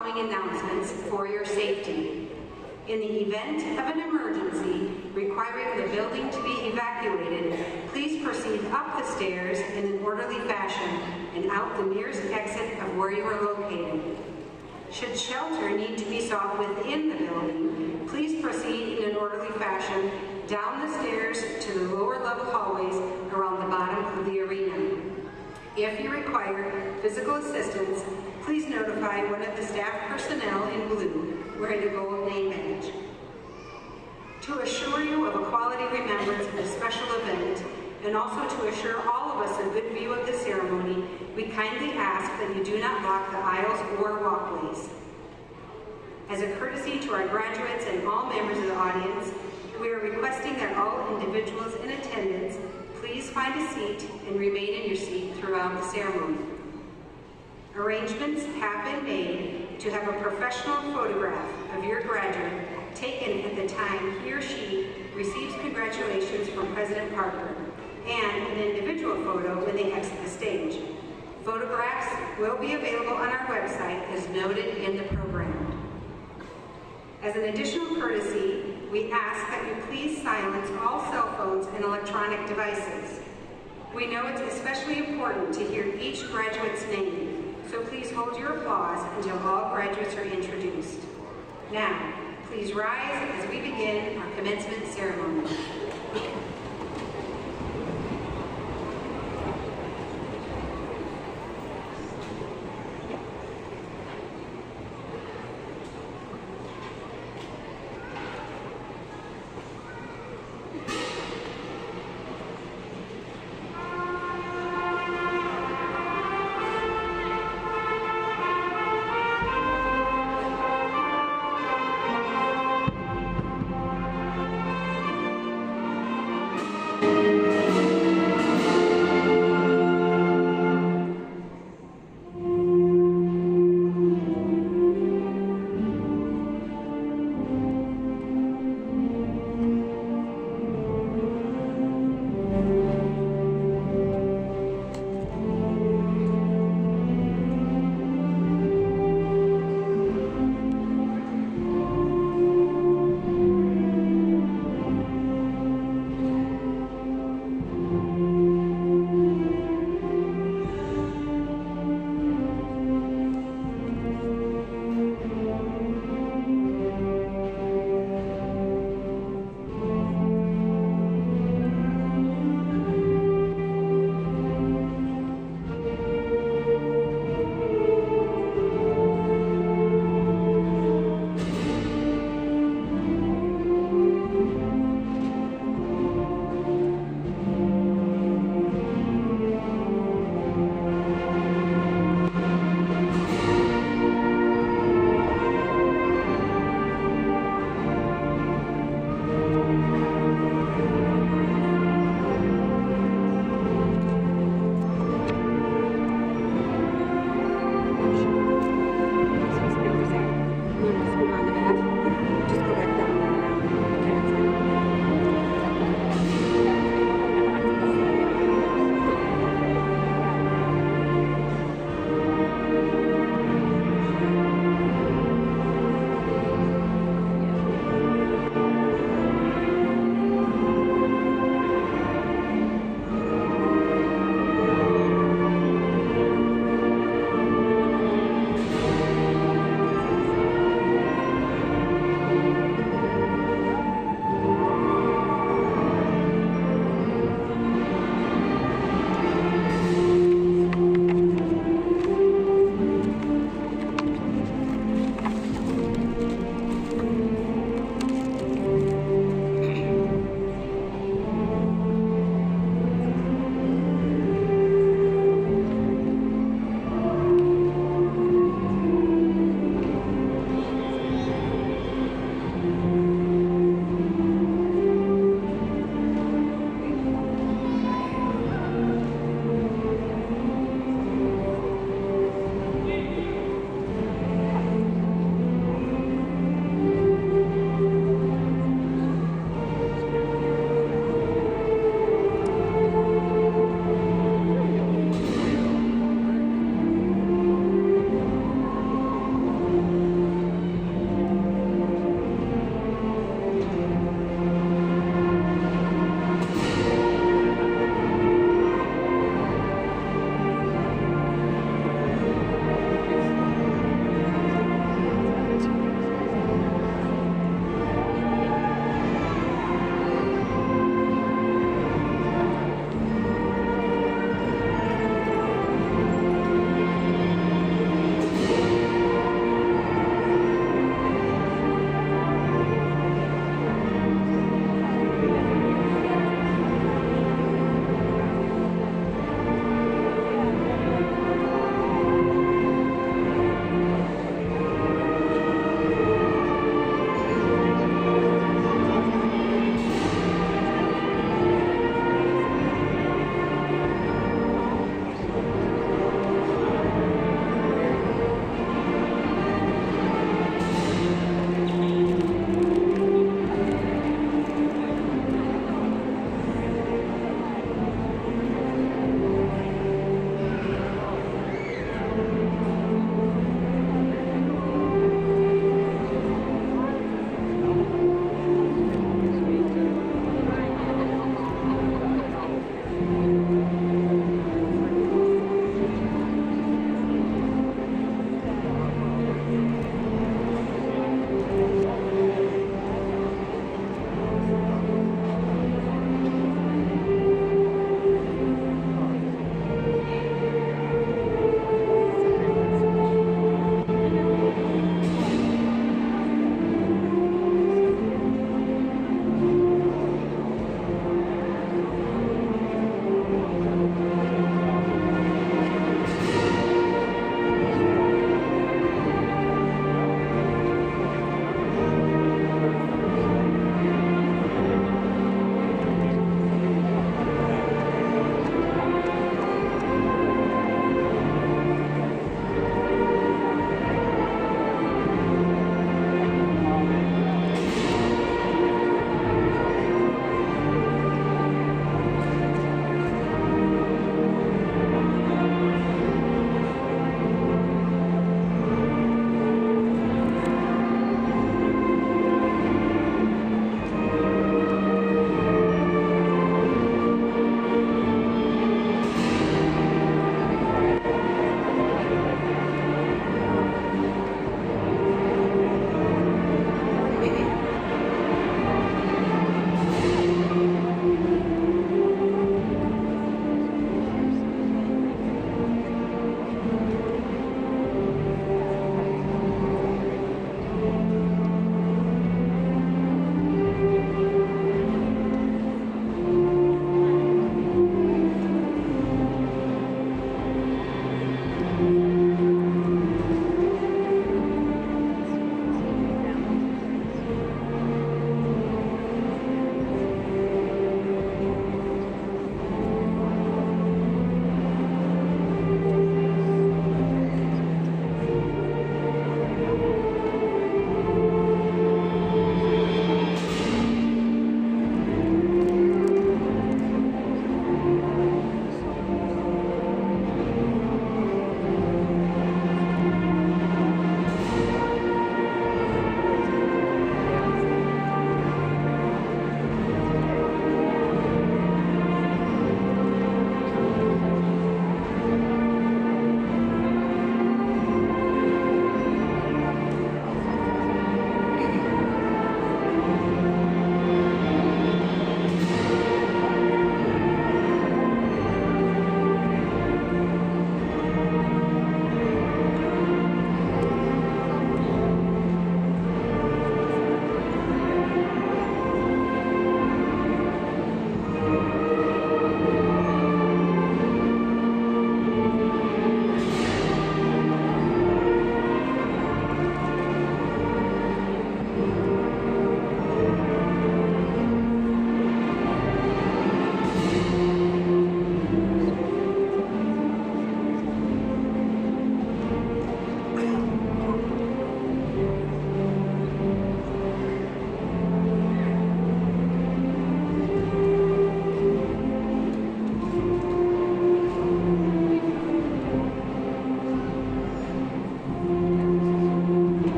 Announcements for your safety. In the event of an emergency requiring the building to be evacuated, please proceed up the stairs in an orderly fashion and out the nearest exit of where you are located. Should shelter need to be sought within the building, please proceed in an orderly fashion down the stairs to the lower level hallways around the bottom of the arena. If you require physical assistance, please notify one of the staff personnel in blue wearing a gold name badge. To assure you of a quality remembrance of this special event, and also to assure all of us a good view of the ceremony, we kindly ask that you do not block the aisles or walkways. As a courtesy to our graduates and all members of the audience, we are requesting that all individuals in attendance please find a seat and remain in your seat throughout the ceremony. Arrangements have been made to have a professional photograph of your graduate taken at the time he or she receives congratulations from President Parker, and an individual photo when they exit the stage. Photographs will be available on our website as noted in the program. As an additional courtesy, we ask that you please silence all cell phones and electronic devices. We know it's especially important to hear each graduate's name, so please hold your applause until all graduates are introduced. Now, please rise as we begin our commencement ceremony.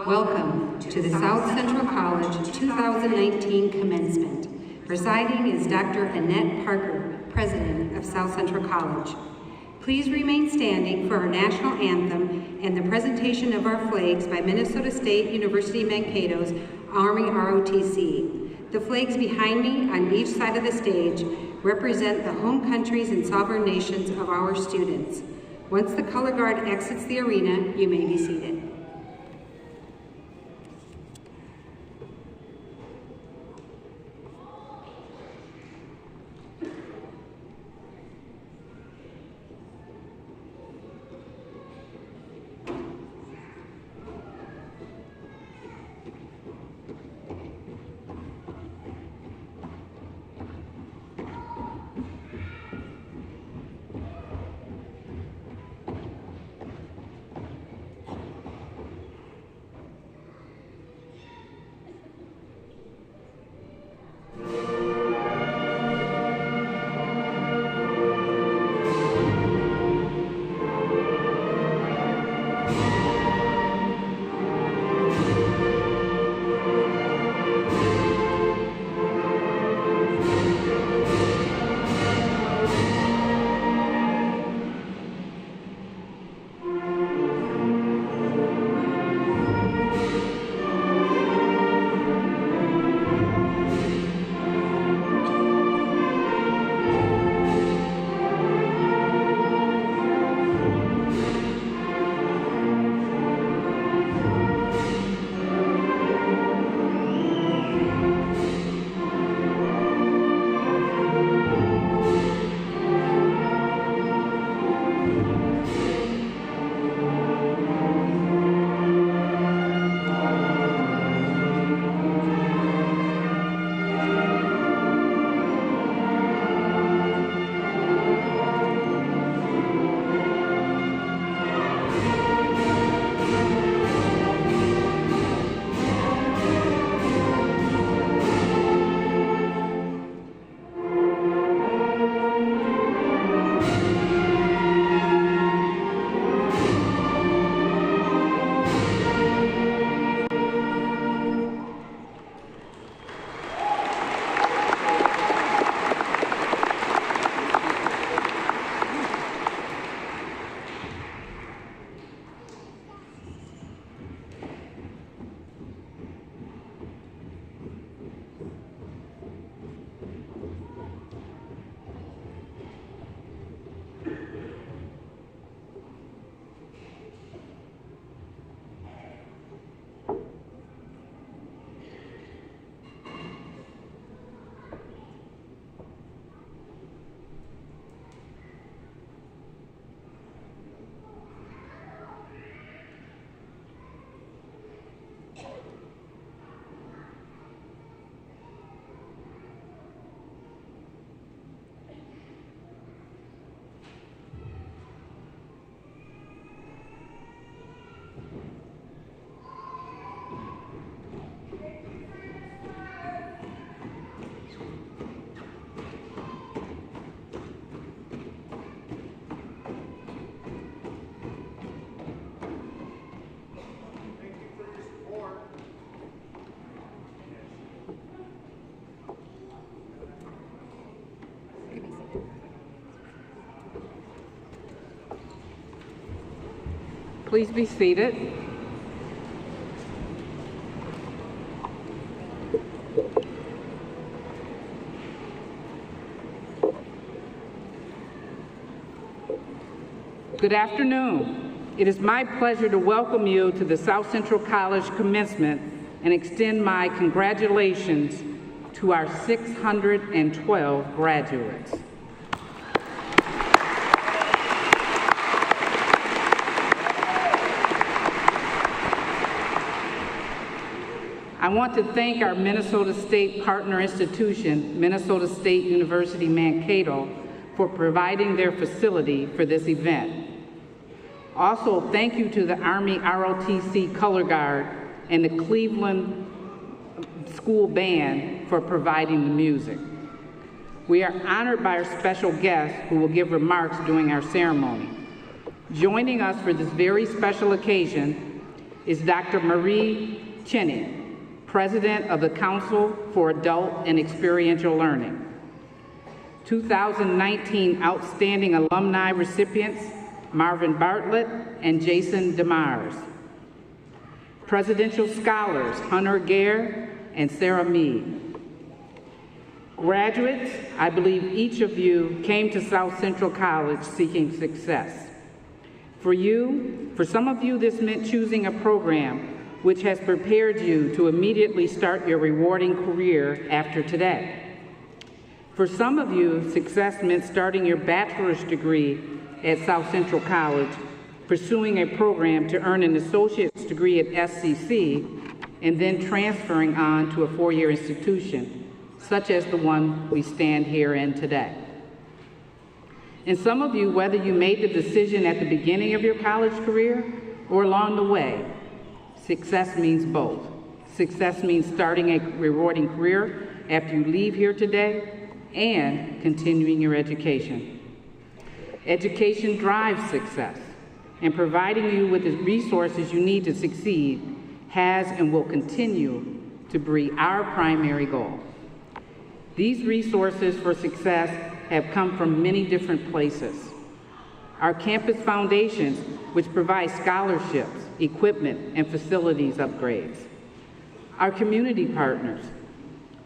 Welcome to the South Central College 2019 commencement. Presiding is Dr. Annette Parker, President of South Central College. Please remain standing for our national anthem and the presentation of our flags by Minnesota State University Mankato's Army ROTC. The flags behind me on each side of the stage represent the home countries and sovereign nations of our students. Once the color guard exits the arena, you may be seated. Please be seated. Good afternoon. It is my pleasure to welcome you to the South Central College commencement and extend my congratulations to our 612 graduates. I want to thank our Minnesota State partner institution, Minnesota State University Mankato, for providing their facility for this event. Also, thank you to the Army ROTC Color Guard and the Cleveland School Band for providing the music. We are honored by our special guests who will give remarks during our ceremony. Joining us for this very special occasion is Dr. Marie Cheney, President of the Council for Adult and Experiential Learning. 2019 Outstanding Alumni recipients, Marvin Bartlett and Jason DeMars. Presidential Scholars, Hunter Gare and Sarah Mead. Graduates, I believe each of you came to South Central College seeking success. For some of you, this meant choosing a program which has prepared you to immediately start your rewarding career after today. For some of you, success meant starting your bachelor's degree at South Central College, pursuing a program to earn an associate's degree at SCC, and then transferring on to a four-year institution, such as the one we stand here in today. And some of you, whether you made the decision at the beginning of your college career or along the way, success means both. Success means starting a rewarding career after you leave here today and continuing your education. Education drives success, and providing you with the resources you need to succeed has and will continue to be our primary goal. These resources for success have come from many different places. Our campus foundations, which provide scholarships, equipment, and facilities upgrades. Our community partners,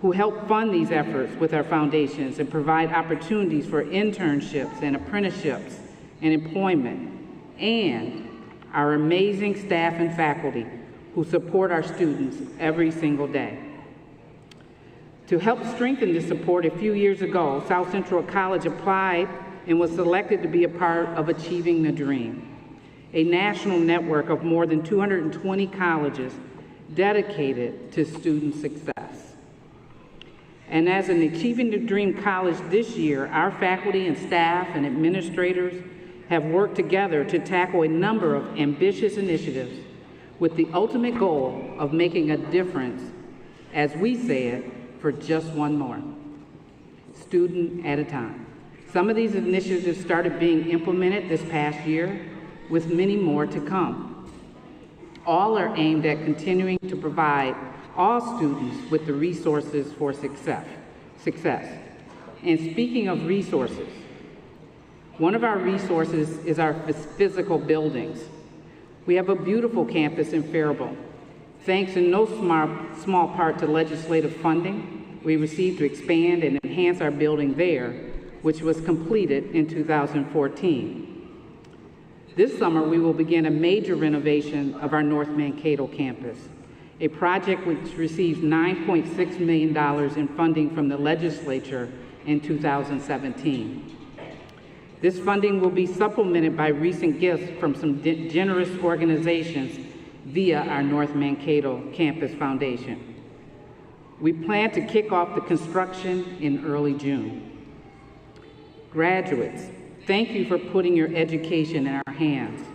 who help fund these efforts with our foundations and provide opportunities for internships and apprenticeships and employment. And our amazing staff and faculty who support our students every single day. To help strengthen this support, a few years ago, South Central College applied and was selected to be a part of Achieving the Dream, a national network of more than 220 colleges dedicated to student success. And as an Achieving the Dream college this year, our faculty and staff and administrators have worked together to tackle a number of ambitious initiatives with the ultimate goal of making a difference, as we say it, for just one more student at a time. Some of these initiatives started being implemented this past year, with many more to come. All are aimed at continuing to provide all students with the resources for success. And speaking of resources, one of our resources is our physical buildings. We have a beautiful campus in Faribault. Thanks in no small part to legislative funding we received to expand and enhance our building there, which was completed in 2014. This summer, we will begin a major renovation of our North Mankato campus, a project which receives $9.6 million in funding from the legislature in 2017. This funding will be supplemented by recent gifts from some generous organizations via our North Mankato Campus Foundation. We plan to kick off the construction in early June. Graduates, thank you for putting your education in our hands.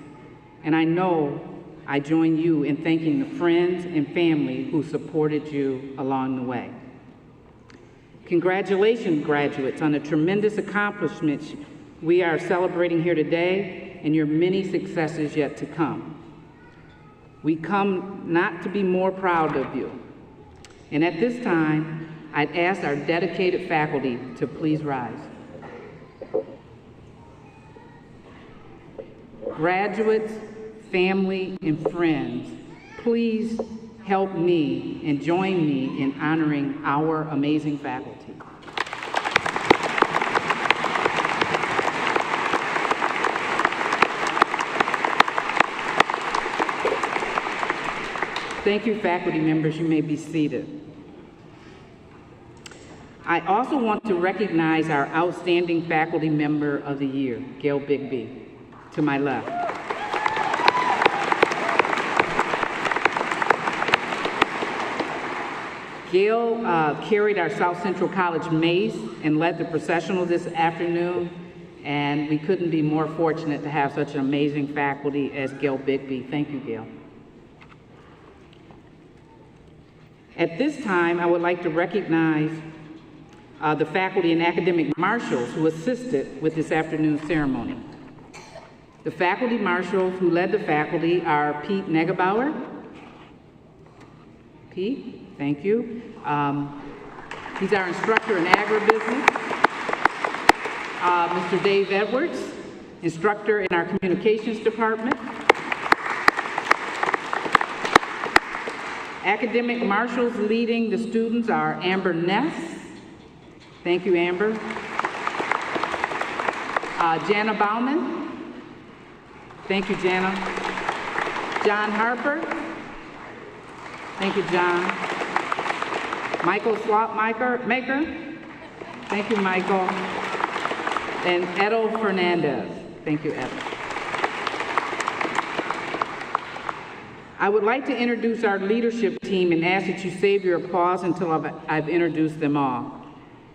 And I know I join you in thanking the friends and family who supported you along the way. Congratulations, graduates, on the tremendous accomplishments we are celebrating here today and your many successes yet to come. We come not to be more proud of you. And at this time, I'd ask our dedicated faculty to please rise. Graduates, family, and friends, please help me and join me in honoring our amazing faculty. Thank you, faculty members. You may be seated. I also want to recognize our outstanding faculty member of the year, Gail Bigby, to my left. Gail carried our South Central College mace and led the processional this afternoon, and we couldn't be more fortunate to have such an amazing faculty as Gail Bigby. Thank you, Gail. At this time, I would like to recognize the faculty and academic marshals who assisted with this afternoon's ceremony. The faculty marshals who led the faculty are Pete Negebauer. Pete, thank you. He's our instructor in agribusiness. Mr. Dave Edwards, instructor in our communications department. Academic marshals leading the students are Amber Ness. Thank you, Amber. Jana Bauman. Thank you, Jana. John Harper. Thank you, John. Michael Slopmaker. Thank you, Michael. And Edo Fernandez. Thank you, Edo. I would like to introduce our leadership team and ask that you save your applause until I've introduced them all.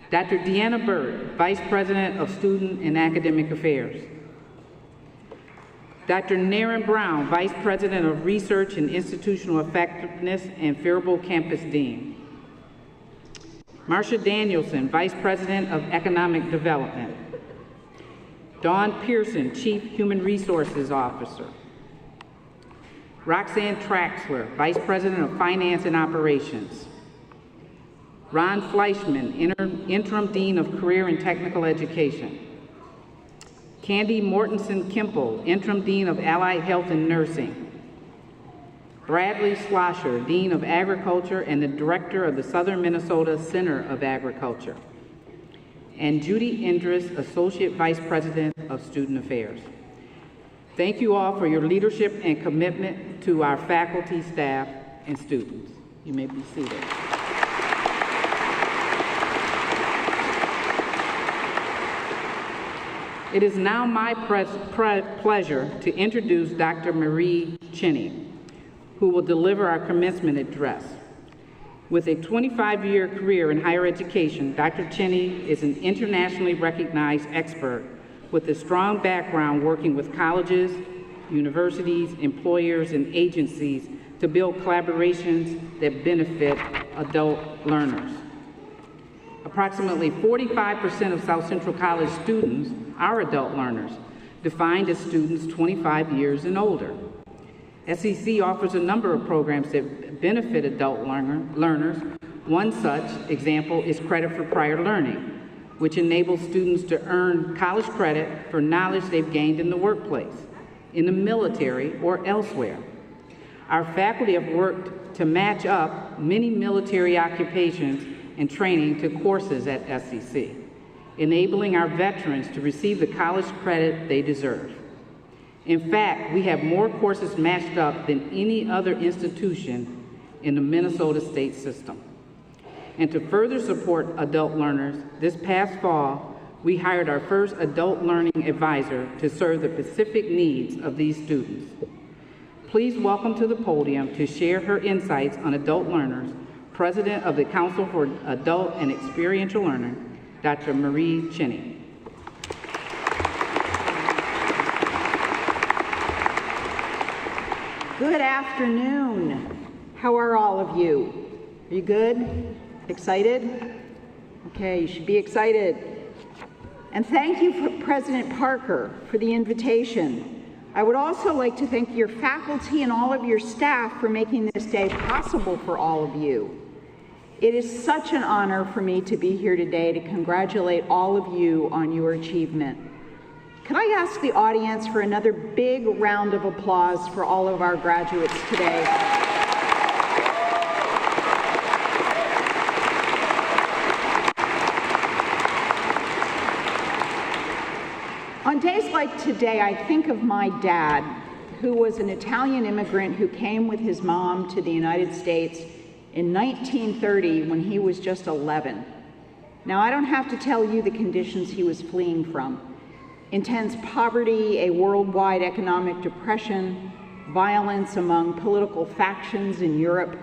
Dr. Deanna Bird, Vice President of Student and Academic Affairs. Dr. Naren Brown, Vice President of Research and Institutional Effectiveness and Faribault Campus Dean. Marcia Danielson, Vice President of Economic Development. Dawn Pearson, Chief Human Resources Officer. Roxanne Traxler, Vice President of Finance and Operations. Ron Fleischman, Interim Dean of Career and Technical Education. Candy Mortensen Kimple, Interim Dean of Allied Health and Nursing. Bradley Schlosser, Dean of Agriculture and the Director of the Southern Minnesota Center of Agriculture. And Judy Indris, Associate Vice President of Student Affairs. Thank you all for your leadership and commitment to our faculty, staff, and students. You may be seated. It is now my pleasure to introduce Dr. Marie Cheney, who will deliver our commencement address. With a 25-year career in higher education, Dr. Cheney is an internationally recognized expert with a strong background working with colleges, universities, employers, and agencies to build collaborations that benefit adult learners. Approximately 45% of South Central College students are adult learners, defined as students 25 years and older. SEC offers a number of programs that benefit adult learners. One such example is Credit for Prior Learning, which enables students to earn college credit for knowledge they've gained in the workplace, in the military, or elsewhere. Our faculty have worked to match up many military occupations and training to courses at SEC, enabling our veterans to receive the college credit they deserve. In fact, we have more courses matched up than any other institution in the Minnesota state system. And to further support adult learners, this past fall, we hired our first adult learning advisor to serve the specific needs of these students. Please welcome to the podium to share her insights on adult learners, President of the Council for Adult and Experiential Learning, Dr. Marie Cheney. Good afternoon. How are all of you? Are you good? Excited? Okay, you should be excited. And thank you, President Parker, for the invitation. I would also like to thank your faculty and all of your staff for making this day possible for all of you. It is such an honor for me to be here today to congratulate all of you on your achievement. Could I ask the audience for another big round of applause for all of our graduates today? On days like today, I think of my dad, who was an Italian immigrant who came with his mom to the United States in 1930 when he was just 11. Now, I don't have to tell you the conditions he was fleeing from. Intense poverty, a worldwide economic depression, violence among political factions in Europe.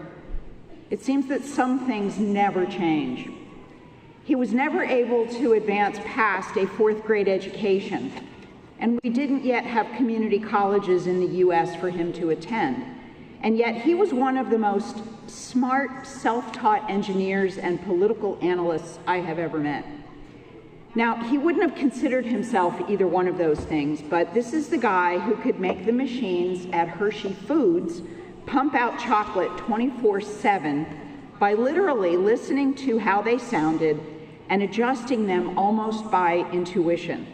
It seems that some things never change. He was never able to advance past a fourth grade education, and we didn't yet have community colleges in the US for him to attend. And yet he was one of the most smart, self-taught engineers and political analysts I have ever met. Now, he wouldn't have considered himself either one of those things, but this is the guy who could make the machines at Hershey Foods pump out chocolate 24/7 by literally listening to how they sounded and adjusting them almost by intuition.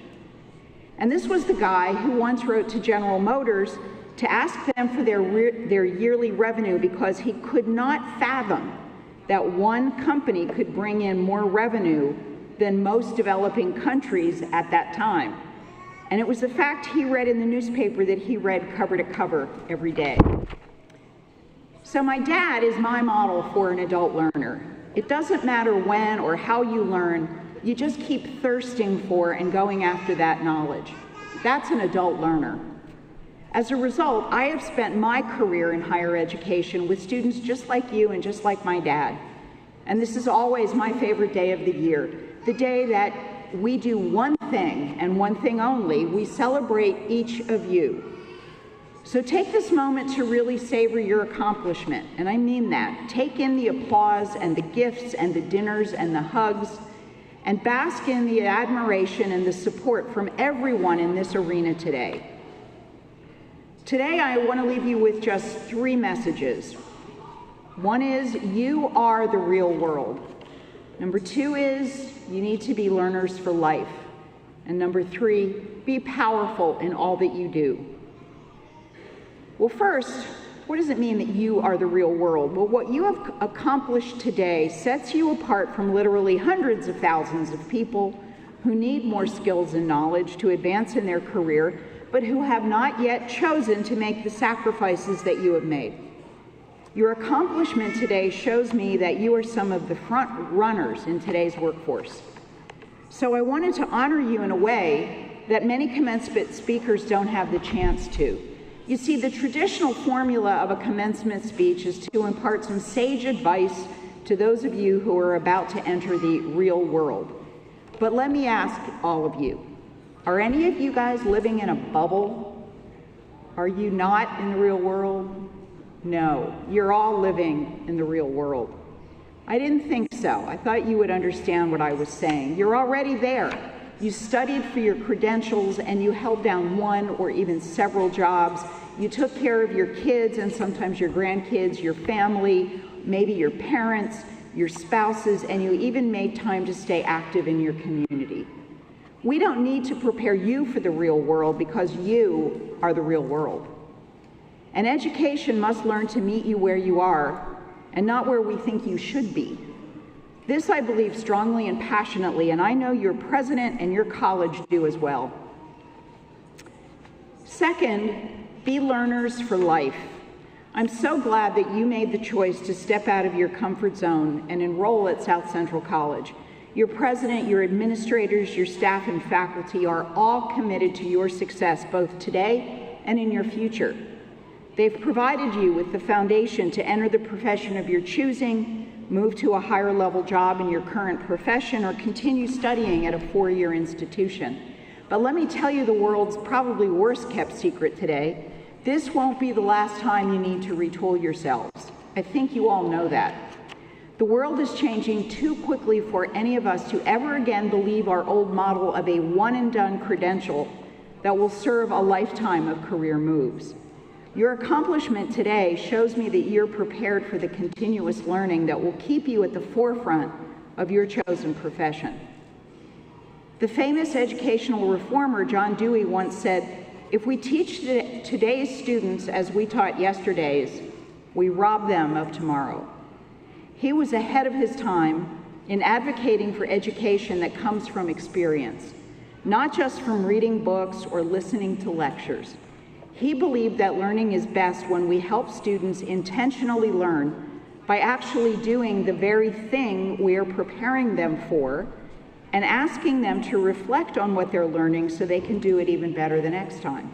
And this was the guy who once wrote to General Motors to ask them for their yearly revenue because he could not fathom that one company could bring in more revenue than most developing countries at that time. And it was a fact he read in the newspaper that he read cover to cover every day. So my dad is my model for an adult learner. It doesn't matter when or how you learn, you just keep thirsting for and going after that knowledge. That's an adult learner. As a result, I have spent my career in higher education with students just like you and just like my dad. And this is always my favorite day of the year, the day that we do one thing and one thing only. We celebrate each of you. So take this moment to really savor your accomplishment, and I mean that. Take in the applause and the gifts and the dinners and the hugs, and bask in the admiration and the support from everyone in this arena today. Today, I want to leave you with just 3 messages. One is, you are the real world. Number 2 is, you need to be learners for life. And number 3, be powerful in all that you do. Well, first, what does it mean that you are the real world? Well, what you have accomplished today sets you apart from literally hundreds of thousands of people who need more skills and knowledge to advance in their career, but who have not yet chosen to make the sacrifices that you have made. Your accomplishment today shows me that you are some of the front runners in today's workforce. So I wanted to honor you in a way that many commencement speakers don't have the chance to. You see, the traditional formula of a commencement speech is to impart some sage advice to those of you who are about to enter the real world. But let me ask all of you, are any of you guys living in a bubble? Are you not in the real world? No, you're all living in the real world. I didn't think so. I thought you would understand what I was saying. You're already there. You studied for your credentials and you held down one or even several jobs. You took care of your kids and sometimes your grandkids, your family, maybe your parents, your spouses, and you even made time to stay active in your community. We don't need to prepare you for the real world because you are the real world. And education must learn to meet you where you are and not where we think you should be. This I believe strongly and passionately, and I know your president and your college do as well. Second, be learners for life. I'm so glad that you made the choice to step out of your comfort zone and enroll at South Central College. Your president, your administrators, your staff and faculty are all committed to your success both today and in your future. They've provided you with the foundation to enter the profession of your choosing, move to a higher level job in your current profession, or continue studying at a 4-year institution. But let me tell you the world's probably worst kept secret today. This won't be the last time you need to retool yourselves. I think you all know that. The world is changing too quickly for any of us to ever again believe our old model of a one-and-done credential that will serve a lifetime of career moves. Your accomplishment today shows me that you're prepared for the continuous learning that will keep you at the forefront of your chosen profession. The famous educational reformer John Dewey once said, "If we teach today's students as we taught yesterday's, we rob them of tomorrow." He was ahead of his time in advocating for education that comes from experience, not just from reading books or listening to lectures. He believed that learning is best when we help students intentionally learn by actually doing the very thing we are preparing them for and asking them to reflect on what they're learning so they can do it even better the next time.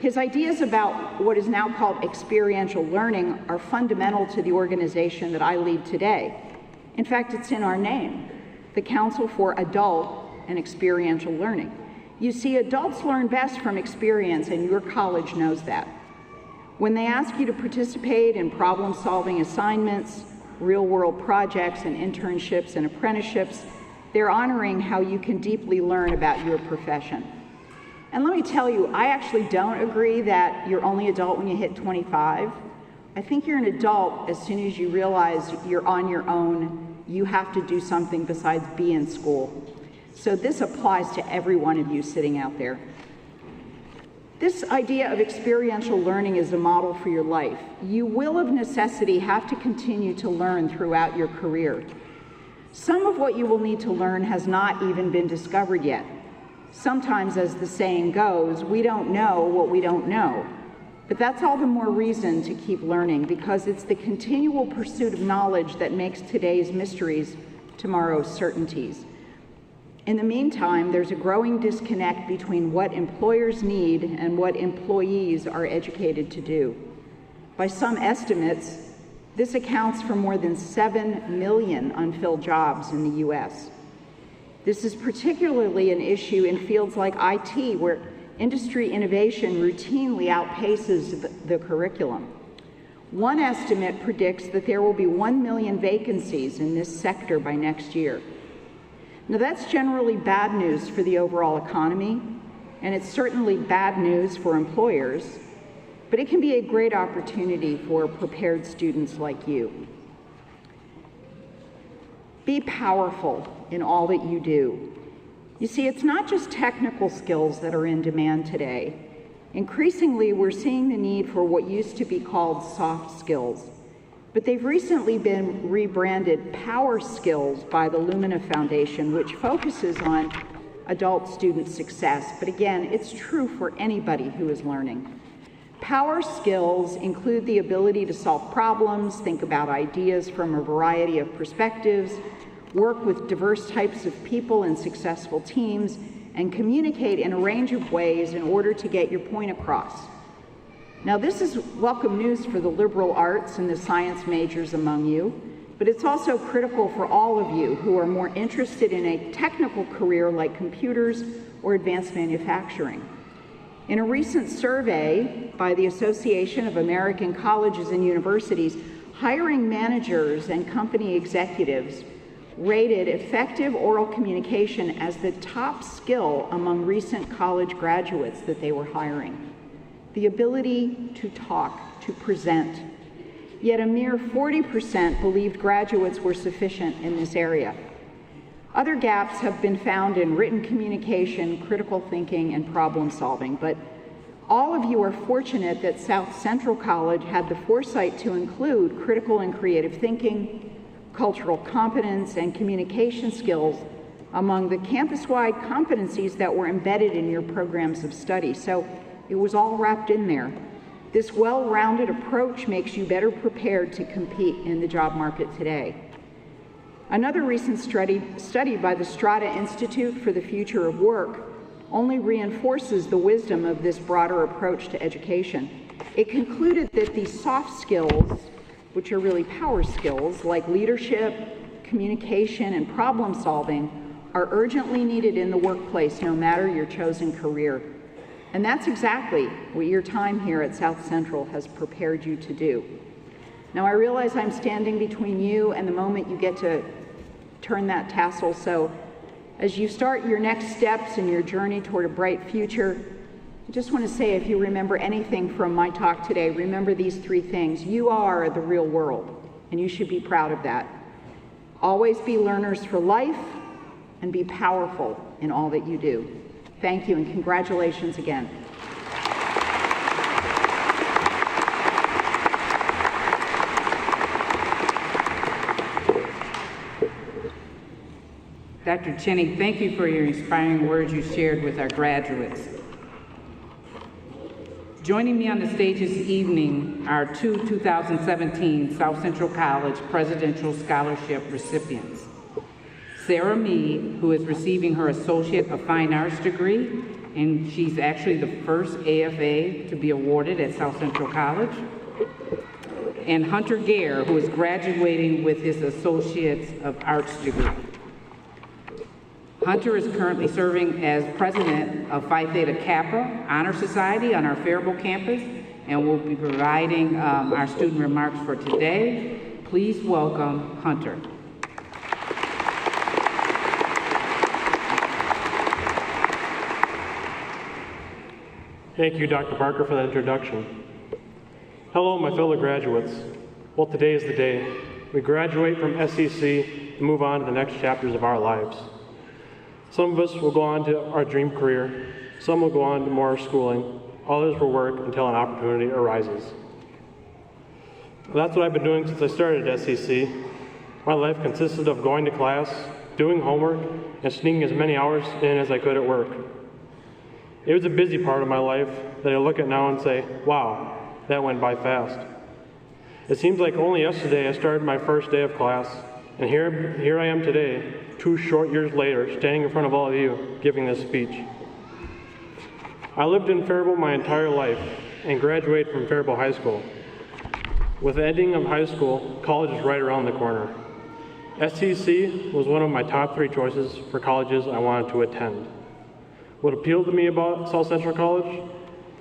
His ideas about what is now called experiential learning are fundamental to the organization that I lead today. In fact, it's in our name, the Council for Adult and Experiential Learning. You see, adults learn best from experience, and your college knows that. When they ask you to participate in problem-solving assignments, real-world projects and internships and apprenticeships, They're honoring how you can deeply learn about your profession. And let me tell you, I actually don't agree that you're only adult when you hit 25. I think you're an adult as soon as you realize you're on your own, you have to do something besides be in school. So this applies to every one of you sitting out there. This idea of experiential learning is a model for your life. You will of necessity have to continue to learn throughout your career. Some of what you will need to learn has not even been discovered yet. Sometimes, as the saying goes, we don't know what we don't know. But that's all the more reason to keep learning, because it's the continual pursuit of knowledge that makes today's mysteries tomorrow's certainties. In the meantime, there's a growing disconnect between what employers need and what employees are educated to do. By some estimates, this accounts for more than 7 million unfilled jobs in the US. This is particularly an issue in fields like IT, where industry innovation routinely outpaces the curriculum. One estimate predicts that there will be 1 million vacancies in this sector by next year. Now, that's generally bad news for the overall economy, and it's certainly bad news for employers, but it can be a great opportunity for prepared students like you. Be powerful in all that you do. You see, it's not just technical skills that are in demand today. Increasingly, we're seeing the need for what used to be called soft skills, but they've recently been rebranded power skills by the Lumina Foundation, which focuses on adult student success. But again, it's true for anybody who is learning. Power skills include the ability to solve problems, think about ideas from a variety of perspectives, work with diverse types of people in successful teams, and communicate in a range of ways in order to get your point across. Now, this is welcome news for the liberal arts and the science majors among you, but it's also critical for all of you who are more interested in a technical career like computers or advanced manufacturing. In a recent survey by the Association of American Colleges and Universities, hiring managers and company executives rated effective oral communication as the top skill among recent college graduates that they were hiring. The ability to talk, to present. Yet a mere 40% believed graduates were sufficient in this area. Other gaps have been found in written communication, critical thinking, and problem solving, but all of you are fortunate that South Central College had the foresight to include critical and creative thinking, cultural competence, and communication skills among the campus-wide competencies that were embedded in your programs of study. So it was all wrapped in there. This well-rounded approach makes you better prepared to compete in the job market today. Another recent study by the Strata Institute for the Future of Work only reinforces the wisdom of this broader approach to education. It concluded that these soft skills, which are really power skills like leadership, communication, and problem solving, are urgently needed in the workplace no matter your chosen career. And that's exactly what your time here at South Central has prepared you to do. Now, I realize I'm standing between you and the moment you get to turn that tassel, so as you start your next steps in your journey toward a bright future, I just want to say, if you remember anything from my talk today, remember these 3 things. You are the real world, and you should be proud of that. Always be learners for life, and be powerful in all that you do. Thank you, and congratulations again. Dr. Cheney, thank you for your inspiring words you shared with our graduates. Joining me on the stage this evening are 2 2017 South Central College Presidential Scholarship recipients. Sarah Mead, who is receiving her Associate of Fine Arts degree, and she's actually the first AFA to be awarded at South Central College. And Hunter Gare, who is graduating with his Associate of Arts degree. Hunter is currently serving as president of Phi Theta Kappa Honor Society on our Faribault campus, and will be providing our student remarks for today. Please welcome Hunter. Thank you, Dr. Parker, for that introduction. Hello, my fellow graduates. Well, today is the day. We graduate from SEC and move on to the next chapters of our lives. Some of us will go on to our dream career. Some will go on to more schooling. Others will work until an opportunity arises. That's what I've been doing since I started at SEC. My life consisted of going to class, doing homework, and sneaking as many hours in as I could at work. It was a busy part of my life that I look at now and say, wow, that went by fast. It seems like only yesterday I started my first day of class, and here I am today, 2 short years later, standing in front of all of you, giving this speech. I lived in Faribault my entire life and graduated from Faribault High School. With the ending of high school, college is right around the corner. SEC was one of my top 3 choices for colleges I wanted to attend. What appealed to me about South Central College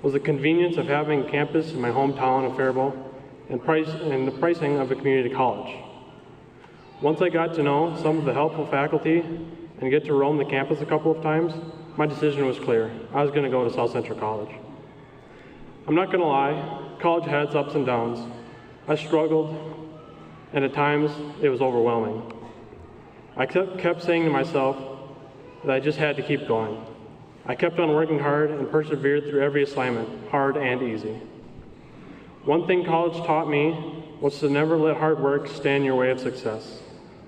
was the convenience of having a campus in my hometown of Faribault and the pricing of a community college. Once I got to know some of the helpful faculty and get to roam the campus a couple of times, my decision was clear. I was going to go to South Central College. I'm not going to lie, college had its ups and downs. I struggled, and at times it was overwhelming. I kept saying to myself that I just had to keep going. I kept on working hard and persevered through every assignment, hard and easy. One thing college taught me was to never let hard work stand in your way of success.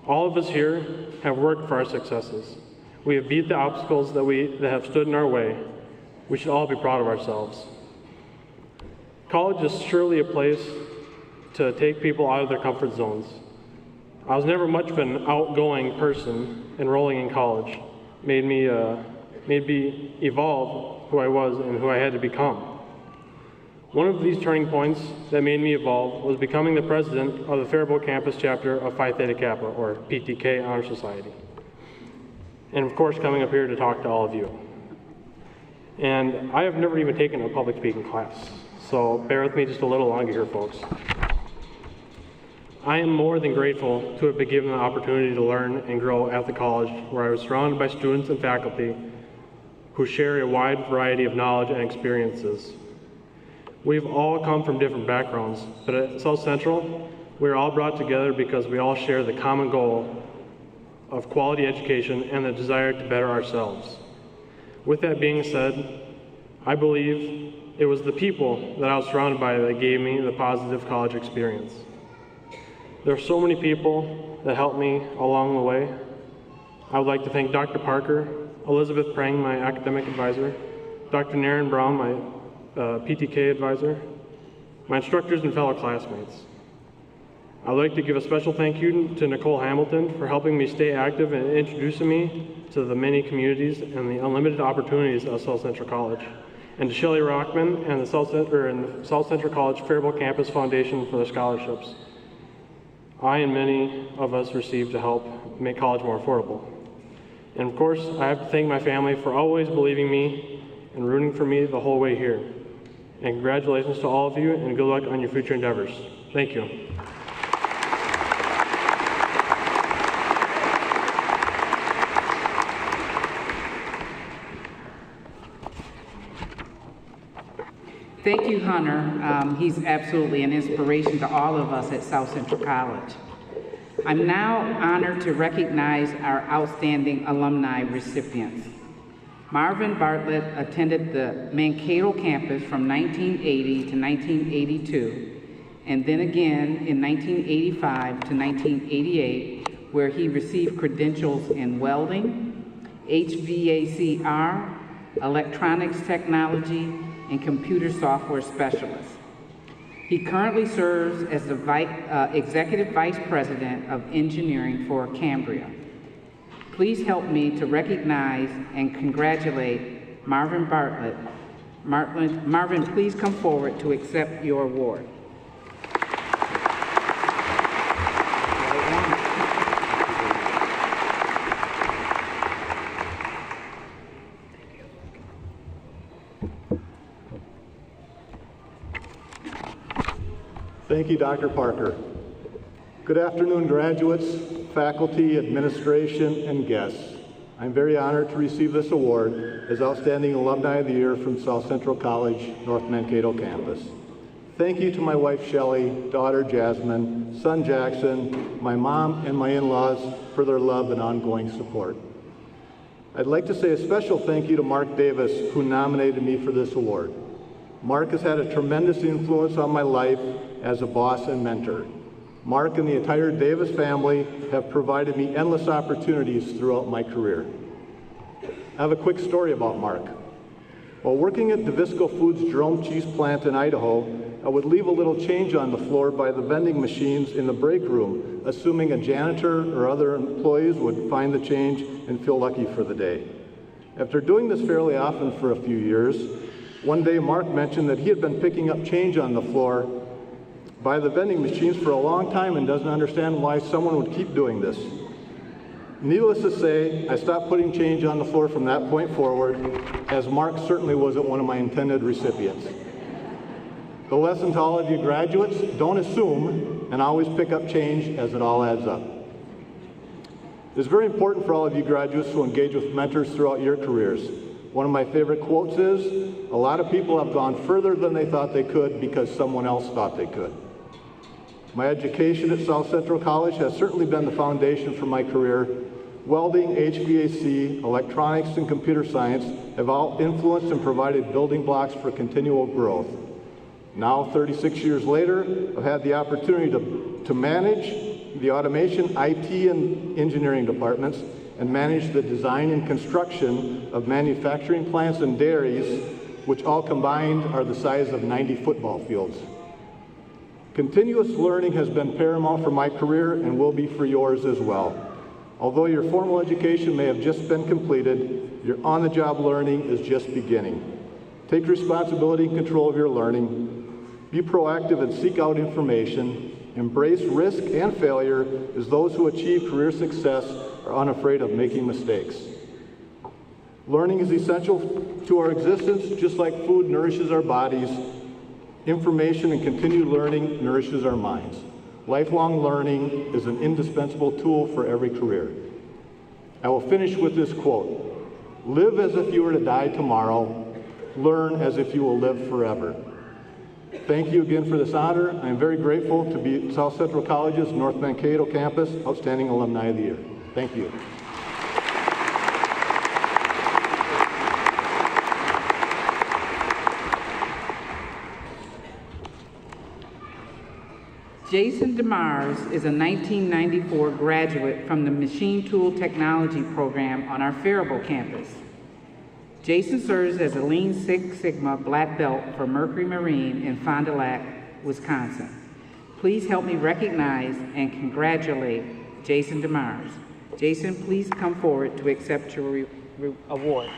All of us here have worked for our successes. We have beat the obstacles that have stood in our way. We should all be proud of ourselves. College is surely a place to take people out of their comfort zones. I was never much of an outgoing person. Enrolling in college made me evolve who I was and who I had to become. One of these turning points that made me evolve was becoming the president of the Faribault campus chapter of Phi Theta Kappa, or PTK Honor Society. And of course, coming up here to talk to all of you. And I have never even taken a public speaking class, so bear with me just a little longer here, folks. I am more than grateful to have been given the opportunity to learn and grow at the college, where I was surrounded by students and faculty who share a wide variety of knowledge and experiences. We've all come from different backgrounds, but at South Central, we're all brought together because we all share the common goal of quality education and the desire to better ourselves. With that being said, I believe it was the people that I was surrounded by that gave me the positive college experience. There are so many people that helped me along the way. I would like to thank Dr. Parker, Elizabeth Prang, my academic advisor, Dr. Naren Brown, my PTK advisor, my instructors and fellow classmates. I'd like to give a special thank you to Nicole Hamilton for helping me stay active and introducing me to the many communities and the unlimited opportunities of South Central College, and to Shelley Rockman and the South Central College Faribault Campus Foundation for their scholarships I and many of us received to help make college more affordable. And of course, I have to thank my family for always believing me and rooting for me the whole way here. And congratulations to all of you, and good luck on your future endeavors. Thank you. Thank you, Hunter. He's absolutely an inspiration to all of us at South Central College. I'm now honored to recognize our outstanding alumni recipients. Marvin Bartlett attended the Mankato campus from 1980 to 1982, and then again in 1985 to 1988, where he received credentials in welding, HVACR, electronics technology, and computer software specialist. He currently serves as the Executive Vice President of Engineering for Cambria. Please help me to recognize and congratulate Marvin Bartlett. Marvin, please come forward to accept your award. Thank you, Dr. Parker. Good afternoon, graduates, faculty, administration, and guests. I'm very honored to receive this award as Outstanding Alumni of the Year from South Central College, North Mankato campus. Thank you to my wife Shelley, daughter Jasmine, son Jackson, my mom and my in-laws for their love and ongoing support. I'd like to say a special thank you to Mark Davis, who nominated me for this award. Mark has had a tremendous influence on my life as a boss and mentor. Mark and the entire Davis family have provided me endless opportunities throughout my career. I have a quick story about Mark. While working at Davisco Foods' Jerome cheese plant in Idaho, I would leave a little change on the floor by the vending machines in the break room, assuming a janitor or other employees would find the change and feel lucky for the day. After doing this fairly often for a few years, one day Mark mentioned that he had been picking up change on the floor by the vending machines for a long time and doesn't understand why someone would keep doing this. Needless to say, I stopped putting change on the floor from that point forward, as Mark certainly wasn't one of my intended recipients. The lesson to all of you graduates, don't assume and always pick up change as it all adds up. It's very important for all of you graduates to engage with mentors throughout your careers. One of my favorite quotes is, a lot of people have gone further than they thought they could because someone else thought they could. My education at South Central College has certainly been the foundation for my career. Welding, HVAC, electronics, and computer science have all influenced and provided building blocks for continual growth. Now, 36 years later, I've had the opportunity to manage the automation, IT, and engineering departments, and manage the design and construction of manufacturing plants and dairies, which all combined are the size of 90 football fields. Continuous learning has been paramount for my career and will be for yours as well. Although your formal education may have just been completed, your on-the-job learning is just beginning. Take responsibility and control of your learning. Be proactive and seek out information. Embrace risk and failure, as those who achieve career success are unafraid of making mistakes. Learning is essential to our existence, just like food nourishes our bodies. Information and continued learning nourishes our minds. Lifelong learning is an indispensable tool for every career. I will finish with this quote: live as if you were to die tomorrow, learn as if you will live forever. Thank you again for this honor. I am very grateful to be at South Central College's North Mankato campus Outstanding Alumni of the Year. Thank you. Jason DeMars is a 1994 graduate from the Machine Tool Technology program on our Faribault campus. Jason serves as a Lean Six Sigma Black Belt for Mercury Marine in Fond du Lac, Wisconsin. Please help me recognize and congratulate Jason DeMars. Jason, please come forward to accept your award.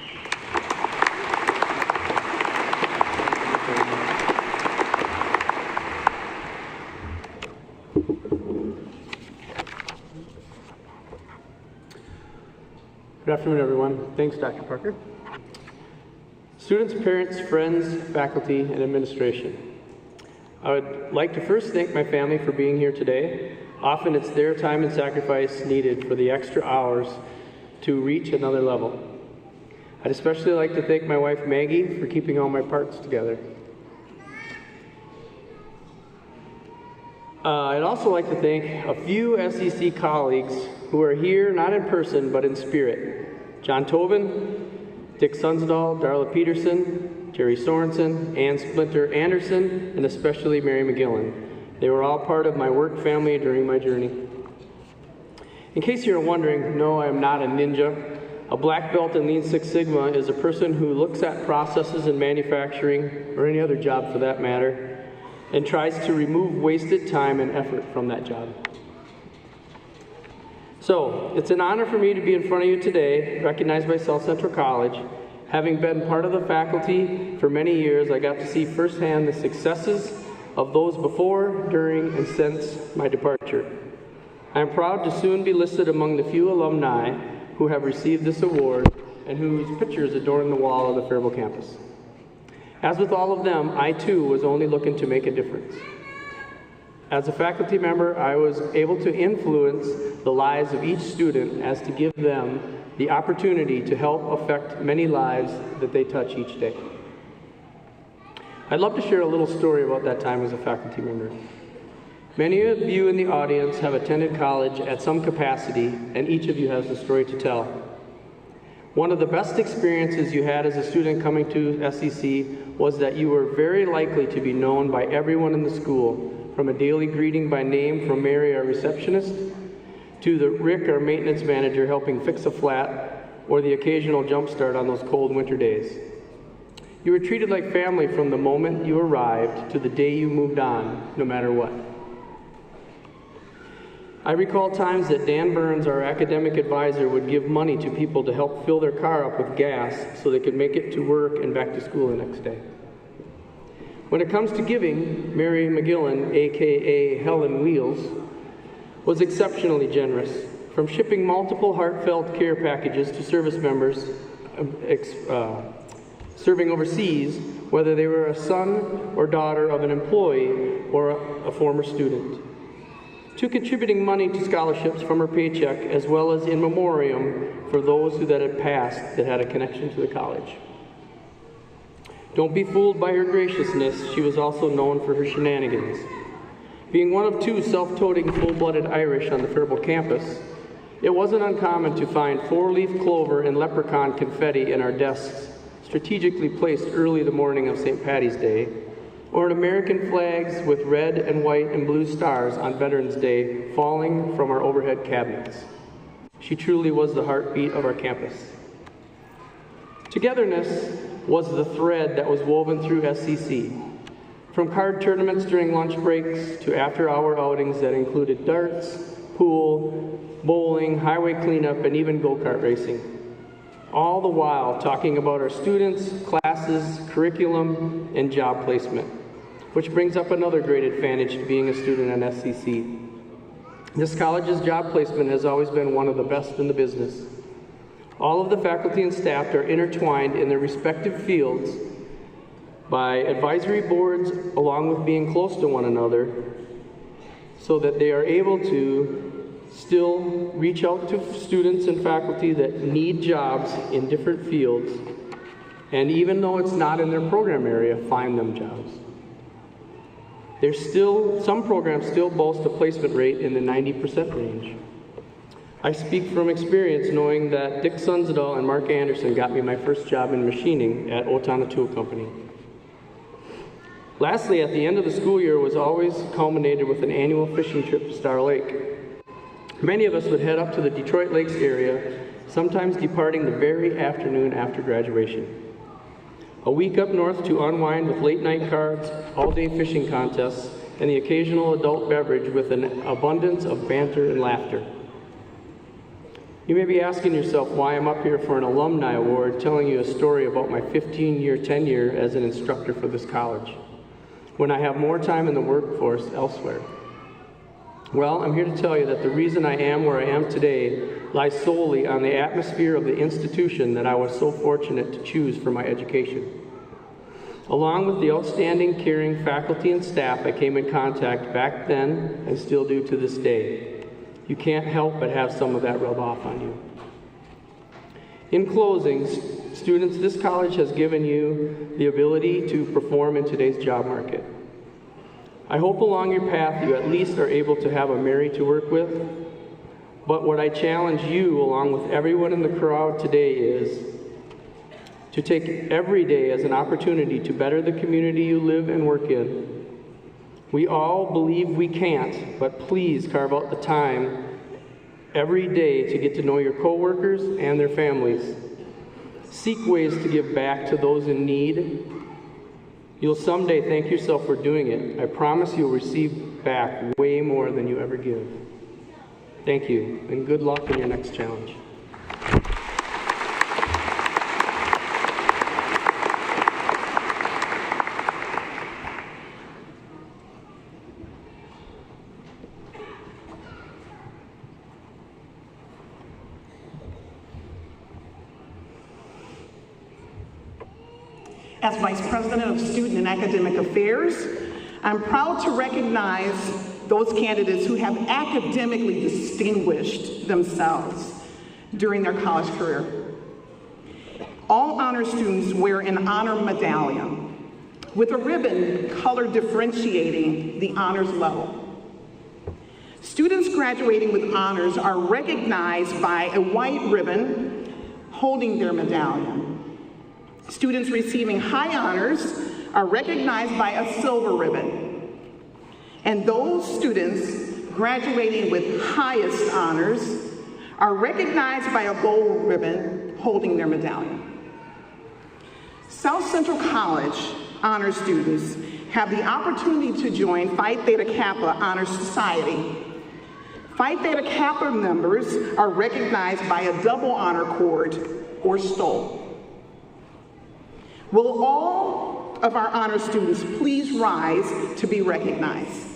Good afternoon, everyone. Thanks, Dr. Parker. Students, parents, friends, faculty, and administration. I would like to first thank my family for being here today. Often it's their time and sacrifice needed for the extra hours to reach another level. I'd especially like to thank my wife, Maggie, for keeping all my parts together. I'd also like to thank a few SEC colleagues who are here, not in person, but in spirit. John Tobin, Dick Sunsdal, Darla Peterson, Jerry Sorensen, Ann Splinter Anderson, and especially Mary McGillen. They were all part of my work family during my journey. In case you're wondering, no, I am not a ninja. A black belt in Lean Six Sigma is a person who looks at processes in manufacturing, or any other job for that matter, and tries to remove wasted time and effort from that job. So, it's an honor for me to be in front of you today, recognized by South Central College. Having been part of the faculty for many years, I got to see firsthand the successes of those before, during, and since my departure. I am proud to soon be listed among the few alumni who have received this award and whose pictures adorn the wall of the Faribault campus. As with all of them, I too was only looking to make a difference. As a faculty member, I was able to influence the lives of each student as to give them the opportunity to help affect many lives that they touch each day. I'd love to share a little story about that time as a faculty member. Many of you in the audience have attended college at some capacity, and each of you has a story to tell. One of the best experiences you had as a student coming to SEC was that you were very likely to be known by everyone in the school, from a daily greeting by name from Mary, our receptionist, to the Rick, our maintenance manager, helping fix a flat, or the occasional jump start on those cold winter days. You were treated like family from the moment you arrived to the day you moved on, no matter what. I recall times that Dan Burns, our academic advisor, would give money to people to help fill their car up with gas so they could make it to work and back to school the next day. When it comes to giving, Mary McGillen, aka Helen Wheels, was exceptionally generous. From shipping multiple heartfelt care packages to service members serving overseas, whether they were a son or daughter of an employee or a former student, to contributing money to scholarships from her paycheck, as well as in memoriam for those who that had passed that had a connection to the college. Don't be fooled by her graciousness. She was also known for her shenanigans. Being one of two self-toting full-blooded Irish on the Faribault campus, it wasn't uncommon to find four-leaf clover and leprechaun confetti in our desks, strategically placed early the morning of St. Patty's Day, or in American flags with red and white and blue stars on Veterans Day falling from our overhead cabinets. She truly was the heartbeat of our campus. Togetherness was the thread that was woven through SCC. From card tournaments during lunch breaks to after-hour outings that included darts, pool, bowling, highway cleanup, and even go-kart racing. All the while talking about our students, classes, curriculum, and job placement, which brings up another great advantage to being a student at SCC. This college's job placement has always been one of the best in the business. All of the faculty and staff are intertwined in their respective fields by advisory boards, along with being close to one another, so that they are able to still reach out to students and faculty that need jobs in different fields, and even though it's not in their program area, find them jobs. Some programs still boast a placement rate in the 90% range. I speak from experience, knowing that Dick Sunsedal and Mark Anderson got me my first job in machining at Otana Tool Company. Lastly, at the end of the school year was always culminated with an annual fishing trip to Star Lake. Many of us would head up to the Detroit Lakes area, sometimes departing the very afternoon after graduation. A week up north to unwind with late night cards, all-day fishing contests, and the occasional adult beverage with an abundance of banter and laughter. You may be asking yourself why I'm up here for an alumni award telling you a story about my 15-year tenure as an instructor for this college, when I have more time in the workforce elsewhere. Well, I'm here to tell you that the reason I am where I am today lies solely on the atmosphere of the institution that I was so fortunate to choose for my education. Along with the outstanding, caring faculty and staff I came in contact back then and still do to this day. You can't help but have some of that rub off on you. In closing, students, this college has given you the ability to perform in today's job market. I hope along your path you at least are able to have a Mary to work with, but what I challenge you along with everyone in the crowd today is to take every day as an opportunity to better the community you live and work in. We all believe we can't, but please carve out the time every day to get to know your coworkers and their families. Seek ways to give back to those in need. You'll someday thank yourself for doing it. I promise you'll receive back way more than you ever give. Thank you, and good luck in your next challenge. As Vice President of Student and Academic Affairs, I'm proud to recognize those candidates who have academically distinguished themselves during their college career. All honor students wear an honor medallion with a ribbon color differentiating the honors level. Students graduating with honors are recognized by a white ribbon holding their medallion. Students receiving high honors are recognized by a silver ribbon. And those students graduating with highest honors are recognized by a gold ribbon holding their medallion. South Central College honor students have the opportunity to join Phi Theta Kappa Honor Society. Phi Theta Kappa members are recognized by a double honor cord or stole. Will all of our honor students please rise to be recognized?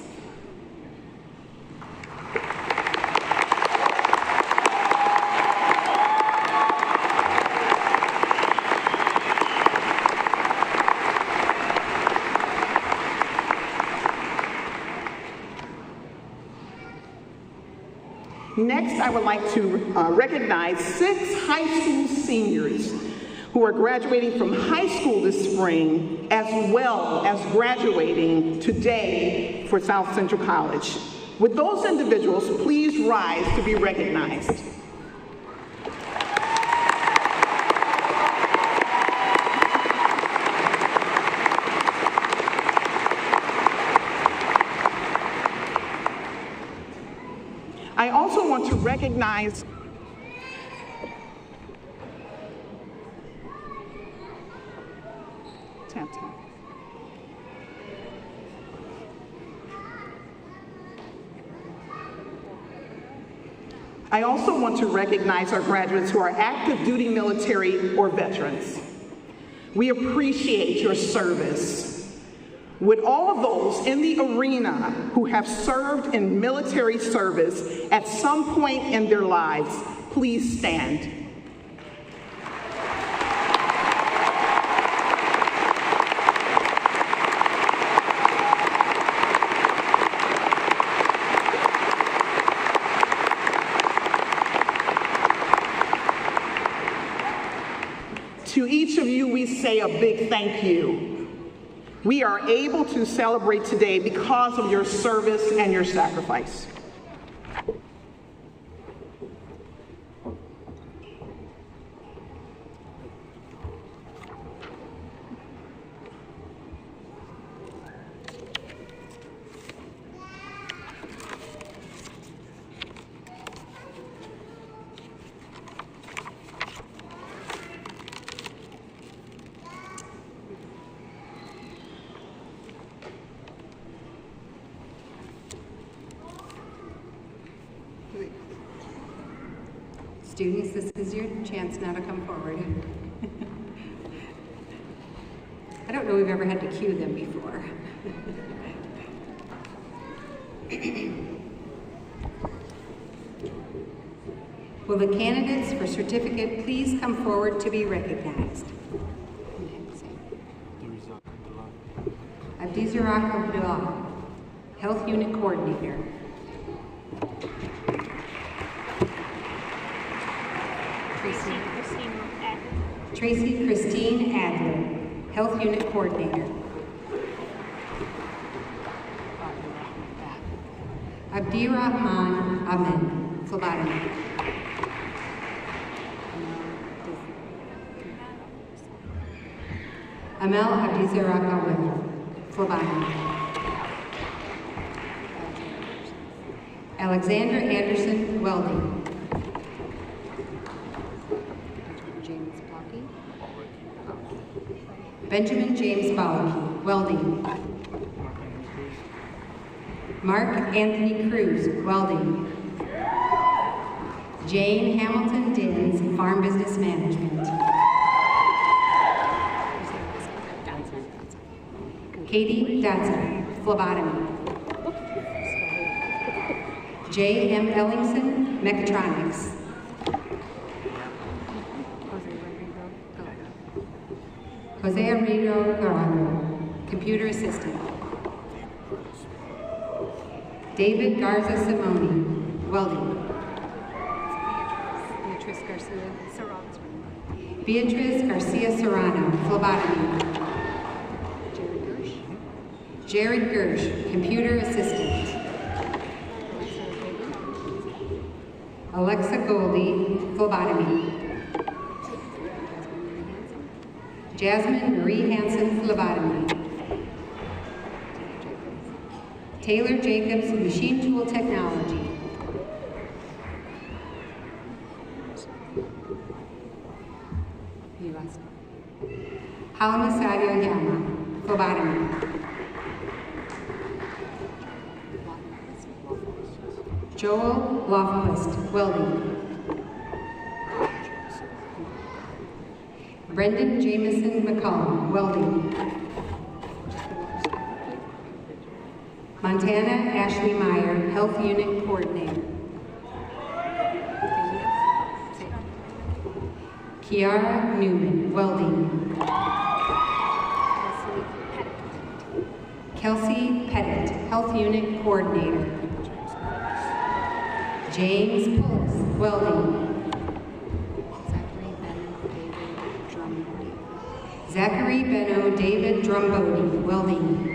Next, I would like to recognize 6 high school seniors who are graduating from high school this spring, as well as graduating today for South Central College. Would those individuals please rise to be recognized? I also want to recognize our graduates who are active duty military or veterans. We appreciate your service. Would all of those in the arena who have served in military service at some point in their lives, please stand. To each of you, we say a big thank you. We are able to celebrate today because of your service and your sacrifice. Students, this is your chance now to come forward. I don't know we've ever had to cue them before. Will the candidates for certificate please come forward to be recognized? Abdizarak Abdullah, Health Unit Coordinator. Tracy Christine Adler, Health Unit Coordinator. Abdirahman Ahmed, phlebotomy. Amel Abdizarak Awad, phlebotomy. Alexander Anderson, welding. Benjamin James Bollock, welding. Mark Anthony Cruz, welding. Jane Hamilton Dins, farm business management. Katie Datzer, phlebotomy. J. M. Ellingson, mechatronics. Jose Arredo Garano, computer assistant. David Garza Simoni, welding. Beatrice Garcia Serrano, phlebotomy. Jared Gersh, computer assistant. Alexa Goldie, phlebotomy. Jasmine Marie Hansen, phlebotomy. Taylor Jacobs, machine tool technology. Halamasario Yama, phlebotomy. Joel Lofquist, welding. Brendan Jameson McCollum, welding. Montana Ashley Meyer, health unit coordinator. Kiara Newman, welding. Kelsey Pettit, health unit coordinator. James Pullis, welding. Zachary Benno David Drumbody, welding.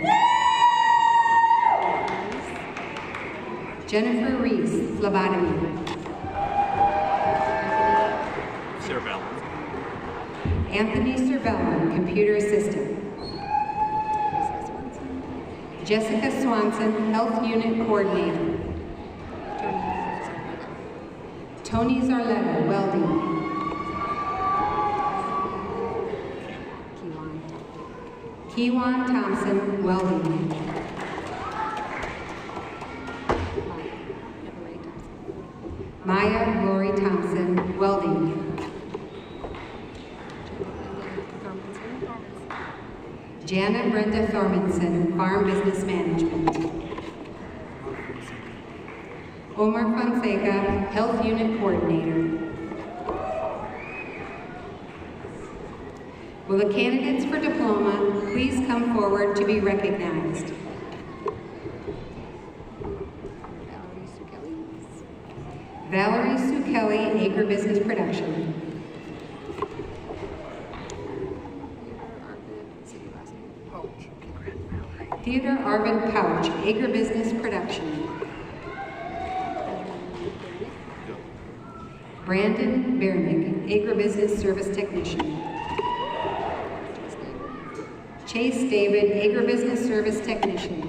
Jennifer Reese, phlebotomy. Anthony Cervella, computer assistant. Jessica Swanson, health unit coordinator. Tony Zarletta, welding. Kiwan Thompson, welding. Maya Lori Thompson, welding. Jana Brenda Thormanson, farm business management. Omar Fonseca, health unit coordinator. Will the candidates for diploma please come forward to be recognized? Valerie Sue Kelly, agribusiness production. Theodore Arvin Pouch, agribusiness production. Brandon Bernick, agribusiness service technician. Chase David, agribusiness service technician.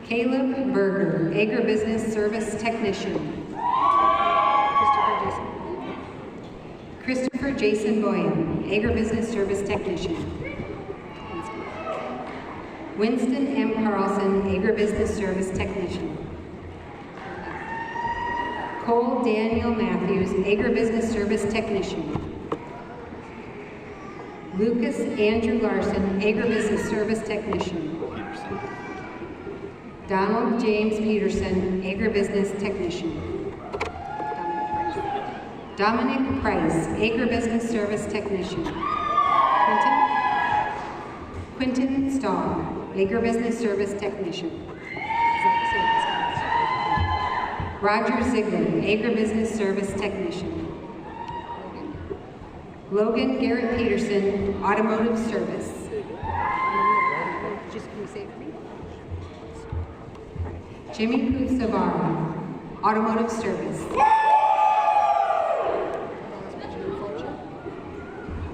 Caleb Berger, agribusiness service technician. Christopher Jason Boyan, agribusiness service technician. Winston M. Carlson, agribusiness service technician. Cole Daniel Matthews, agribusiness service technician. Lucas Andrew Larson, agribusiness service technician. Donald James Peterson, agribusiness technician. Dominic Price, agribusiness service technician. Quentin Stahl, agribusiness service technician. Roger Ziegler, agribusiness service technician. Logan Garrett Peterson, automotive service. Jimmy Pooh Savara, automotive service.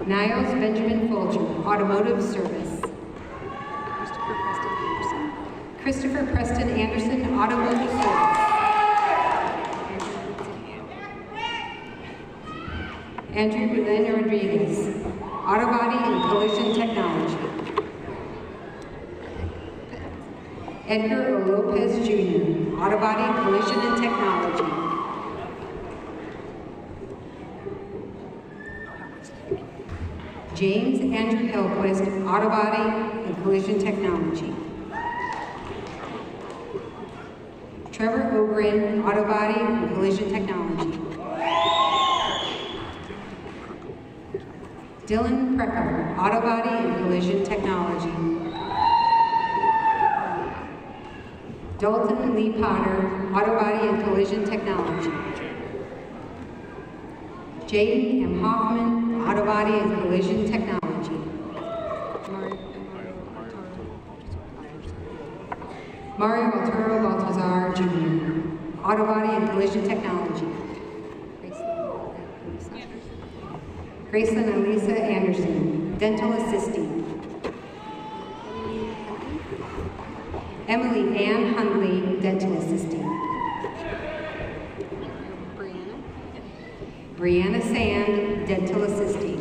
Niles Benjamin Folger, automotive service. Christopher Preston Anderson, automotive service. Andrew Belen Rodriguez, auto body and collision technology. Edgar O. Lopez Jr., auto body, collision and technology. James Andrew Hillquist, auto body and collision technology. Trevor Ogren, auto body and collision technology. Dylan Precker, auto body and collision technology. Dalton Lee Potter, Auto Body and Collision Technology. Jaden M. Hoffman, Auto Body and Collision Technology. Mario Arturo Baltazar Jr., Auto Body and Collision Technology. Graceland Elisa Anderson, Dental Assisting. Emily Ann Hundley, Dental Assisting. Brianna Sand, Dental Assisting.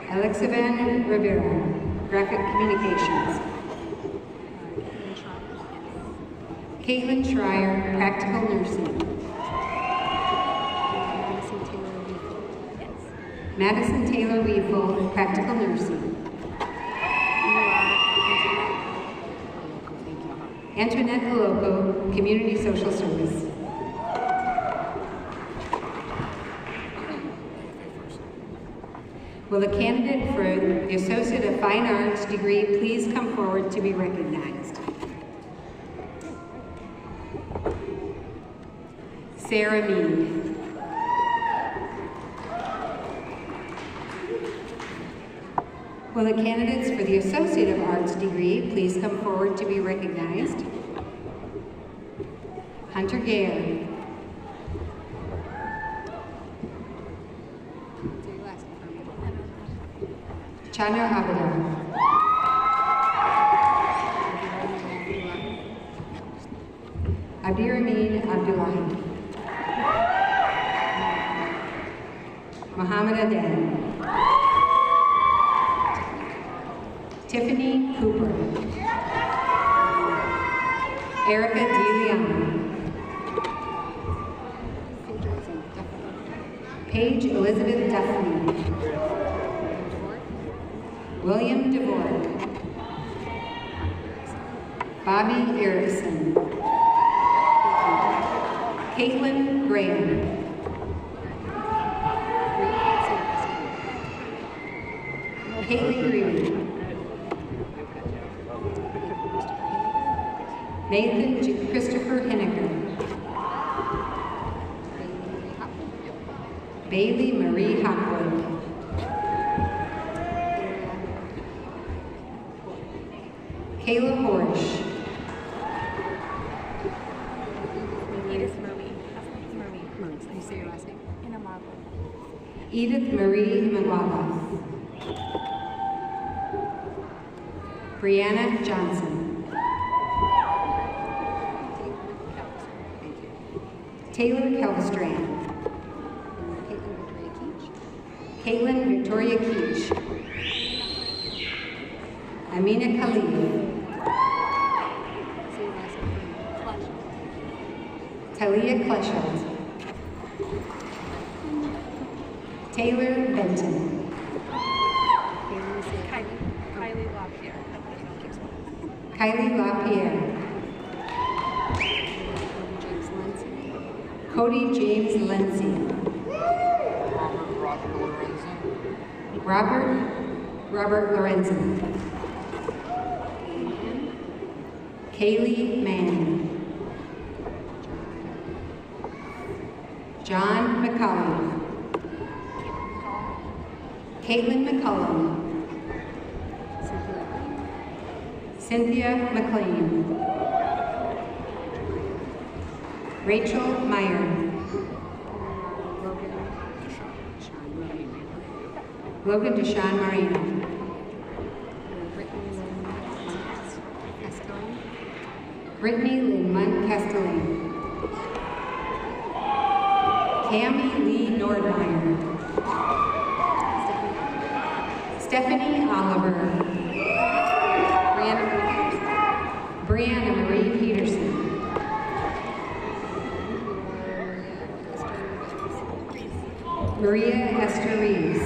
Alexivan Rivera, Graphic Communications. Caitlin Schreier, Practical Nursing. Madison Taylor Weefel, Practical Nursing. Antoinette Aloco, Community Social Service. Will the candidate for the Associate of Fine Arts degree please come forward to be recognized? Sarah Mead. Will the candidates for the Associate of Arts degree please come forward to be recognized? Hunter Gare. Chana Abada. Abdiramin Abdullahi. Muhammad Aden. Tiffany Cooper. Erica DeLeon. Paige Elizabeth Duffney. William DeVore. Bobby Erickson. Caitlin Graham. Caitlin Green. Nathan Christopher Henniker. Bailey Marie Hopwood. Kayla Horsch. Edith Marie. Can you say your last name? Edith Marie Imagwaba. Brianna Johnson. Taylor Kelstrand. Caitlin Victoria Keach. Amina Khalid. Talia Kleshelt. Taylor Benton. Kylie LaPierre. Cody James Lindsay. Robert Lorenzen. Kaylee Mann. John McCullum. Caitlin McCullum. Cynthia McLean. Rachel Meyer. Logan Deshawn Marino. Brittany Lynn Castellane. Cami Lee Nordmeyer. Stephanie Oliver. Brianna Marie Peterson. Maria Esther Reeves.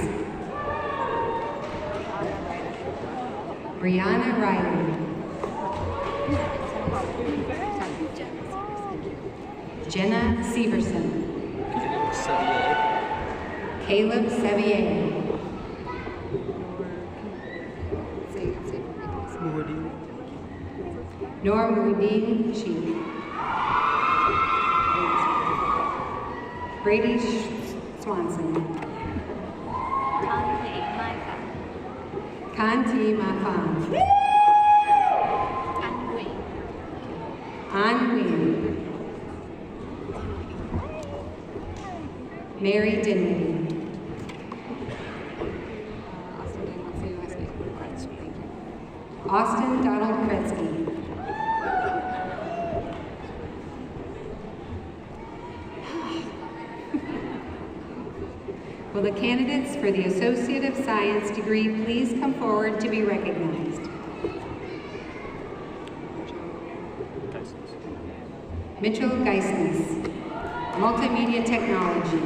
Brianna Riley. Jenna Severson. Caleb Sevier. Normuddin Sheikh. Brady Swanson. Kanti Mafan. An Nguyen. Mary Dinwiddie. Austin Donald Kretzky. Will the candidates for the Associate of Science degree please come forward to be recognized? Mitchell Geisnes, Multimedia Technology.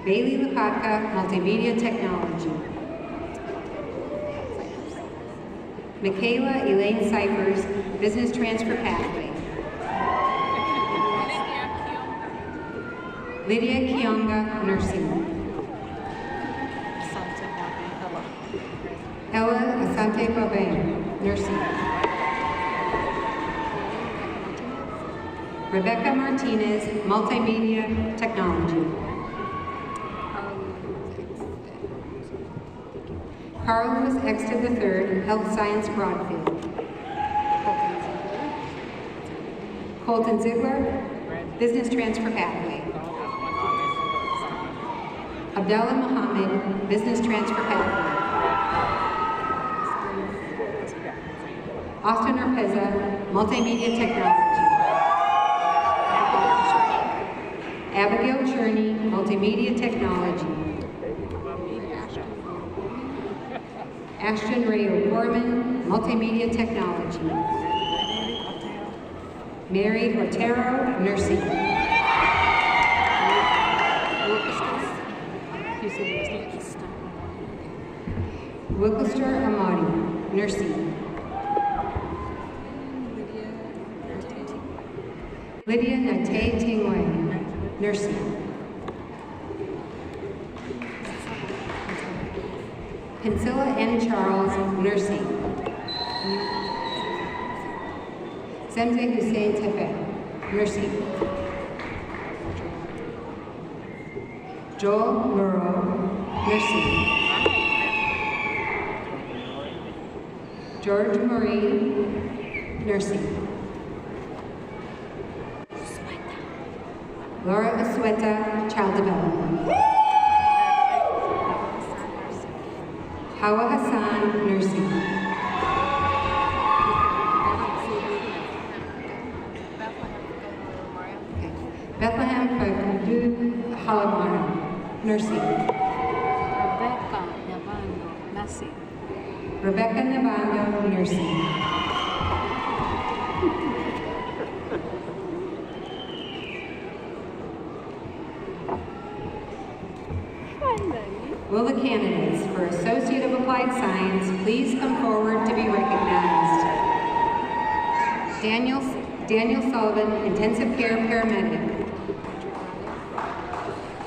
Bailey Lopatka, Multimedia Technology. Michaela Elaine Cyphers, Business Transfer Pathway. Lydia Kionga, Nursing. Ella Asante Babang, Nursing. Rebecca Martinez, Multimedia Technology. Carl Lewis Exton III, Health Science Broadfield. Colton Ziegler, Business Transfer Pathway. Abdullah Mohammed, Business Transfer Pathway. Austin Arpeza, Multimedia Technology. Abigail Cherney, Multimedia Technology. Ashton Ray O'Gorman, Multimedia Technology. Mary Otero, Nursing. Wilkester Amadi, Nursing. Lydia Nate Tingway, Nursing. Pensilla N. Charles, Nursing. Semze Hussein Tefe, Nursing. Joel Murrow, Nursing. George Marie, Nursing. Laura Asueta, Child Development. Hawa Hassan, Nursing. Bethlehem Fakudu Halamara, Nursing. Rebecca Nabando, Nursing. Will the candidates for Associate of Applied Science please come forward to be recognized? Daniel Sullivan, Intensive Care Paramedic.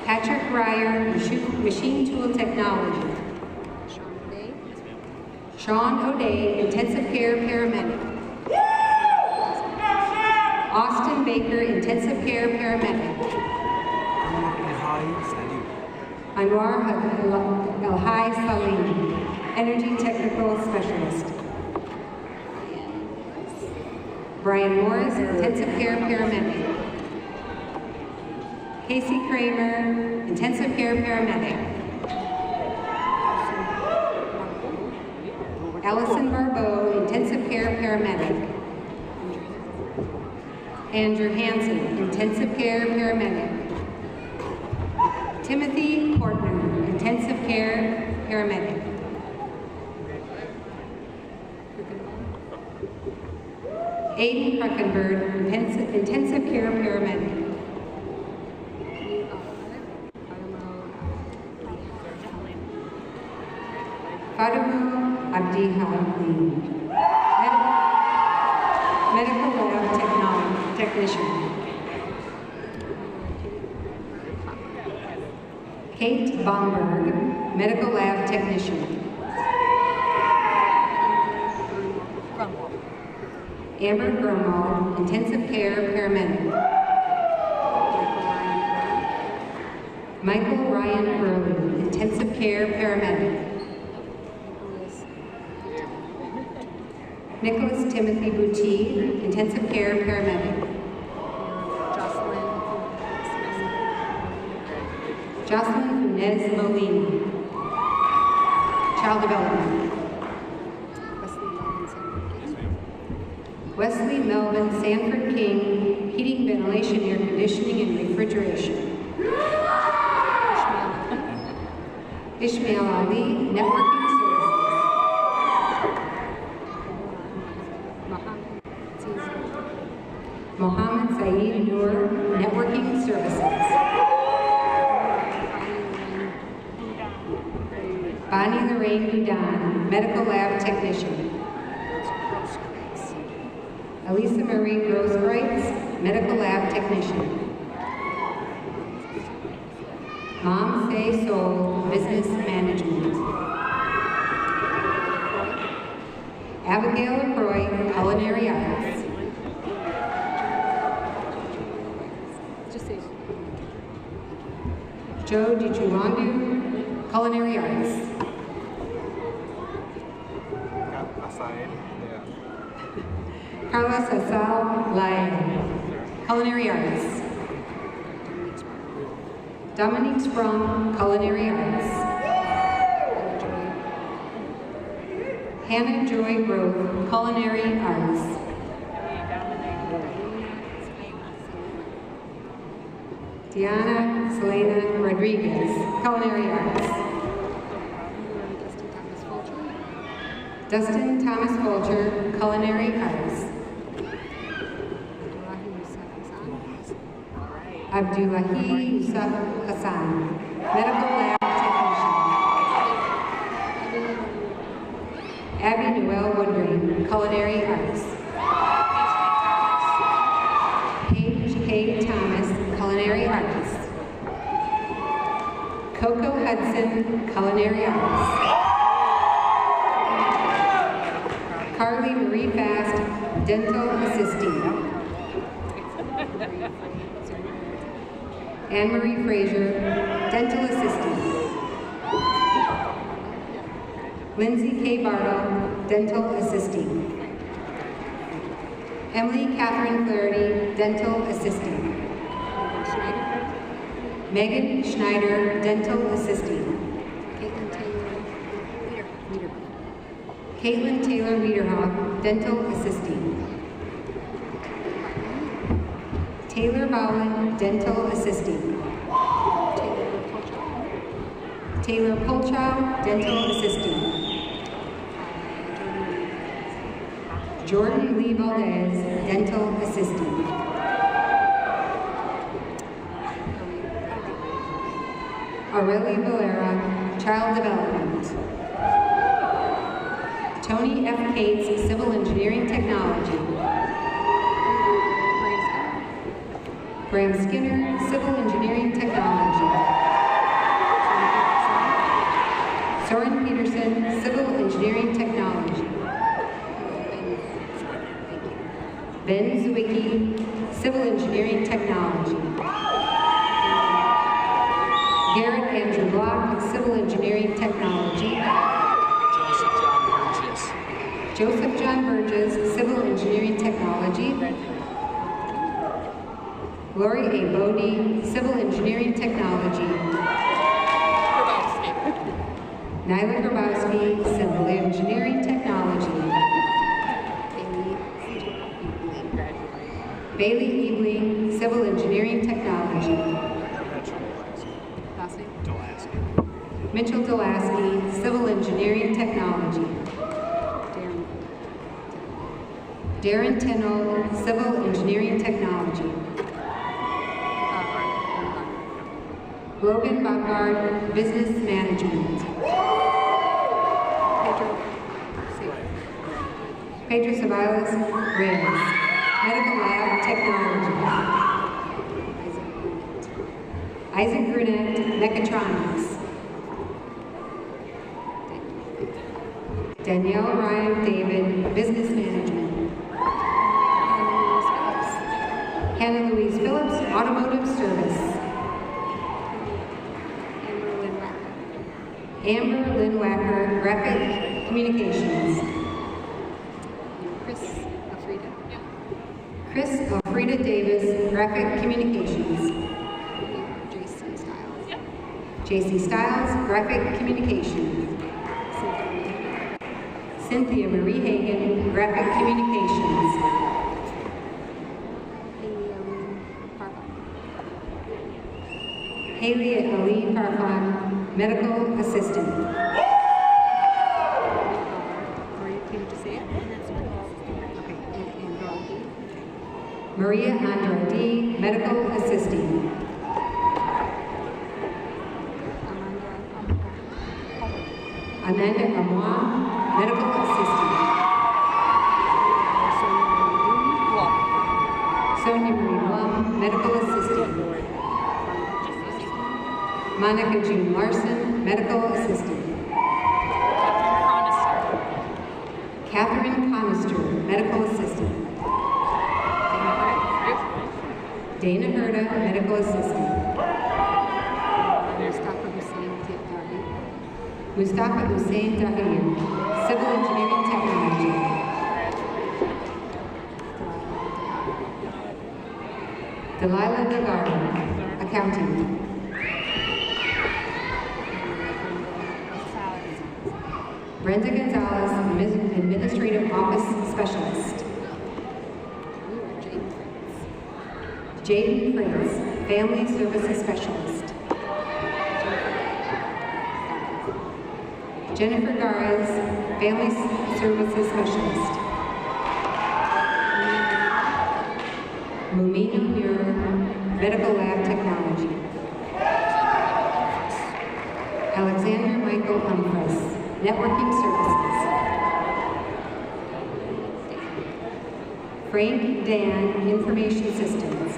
Patrick Ryer, Machine Tool Technology. Sean O'Day, Intensive Care Paramedic. Austin Baker, Intensive Care Paramedic. Anwar Elhai Salim, Energy Technical Specialist. Brian Morris, Intensive Care Paramedic. Casey Kramer, Intensive Care Paramedic. Allison Barbeau, Intensive Care Paramedic. Andrew Hansen, Intensive Care Paramedic. Timothy Portner, Intensive Care Paramedic. Aiden Kruckenberg, Intensive Care Paramedic. Fatimu Abdihalim, Medical Lab Technician. Kate Bomberg, Medical Lab Technician. Amber Grumwald, intensive care paramedic. Michael Ryan Early, intensive care paramedic. Nicholas Timothy Boutique, intensive care paramedic. Jocelyn Funes Molina, child development. Wesley Melvin Sanford King, heating, ventilation, air conditioning, and refrigeration. Ishmael Ali, networking services. Mohammed Saeed Noor, networking services. Bonnie Lorraine Dudan, medical lab technician. Elisa Marie Grosskreutz, medical lab technician. Mom Say Soul, business management. Abigail LaCroix, culinary arts. Joe DiGiulando, culinary arts. Carlos Asal Lyon, culinary arts. Dominique Sprung, culinary arts. Hannah Joy Grove, culinary arts. Diana Selena Rodriguez, culinary arts. Dustin Thomas Folger, culinary arts. Abdullahi Yusuf Hassan, medical lab technician. Abby Noel Woodring, culinary arts. Paige K. Thomas, culinary arts. Coco Hudson, culinary arts. Carly Marie Fast, dental assisting. Anne-Marie Frazier, dental assistant. Lindsay K. Bartle, dental assisting. Emily Catherine Flaherty, dental assistant. Megan Schneider, dental assistant. Caitlin Taylor Wiederhoff, dental assistant. Taylor Bowen, dental assisting. Taylor Polchow, dental assisting. Jordan Lee Valdez, dental assisting. Aurelie Valera, child development. Tony F. Cates, civil engineering technology. Graham Skinner, civil engineering technology. Soren Peterson, civil engineering technology. Ben Zwicky, civil engineering technology. Garrett Andrew Block, civil engineering technology. Joseph John Burgess, civil engineering technology. Lori A. Bodie, civil engineering technology. Nyla Grabowski, civil engineering technology. Bailey Ebling, civil engineering technology. Mitchell Delaski, civil engineering technology. Darren Tennell, civil engineering technology. Logan Buckard, business management. Pedro Ceballos, Reyes, medical lab technology. Isaac Brunette, mechatronics. Danielle Ryan David, business management. Automotive Service. Amber Lynn-Wacker, Graphic Communications. Chris Elfrida Davis, Graphic Communications. JC Styles, Graphic Communications. Cynthia Marie Hagan, Graphic Communications. Haley Ali Farfan, Medical Assistant. Maria Andrade, Medical Assistant. Amanda Amoir, Medical Assistant. Sonia Marie Blum, Medical Assistant. Monica June Larson, Medical Assistant. Catherine Conister, Medical Assistant. Dana Herda, Medical Assistant. Mustafa Hussein Dahir, Civil Engineering Technology. Delilah Lagarde, Accounting. Brenda Gonzalez, Administrative Office Specialist. Jaden Fritz, Family Services Specialist. Jennifer Garres, Family Services Specialist. Mumina Muir, Medical Lab Technology. Alexander Michael Humphreys, Networking Services. Frank Dan, Information Systems.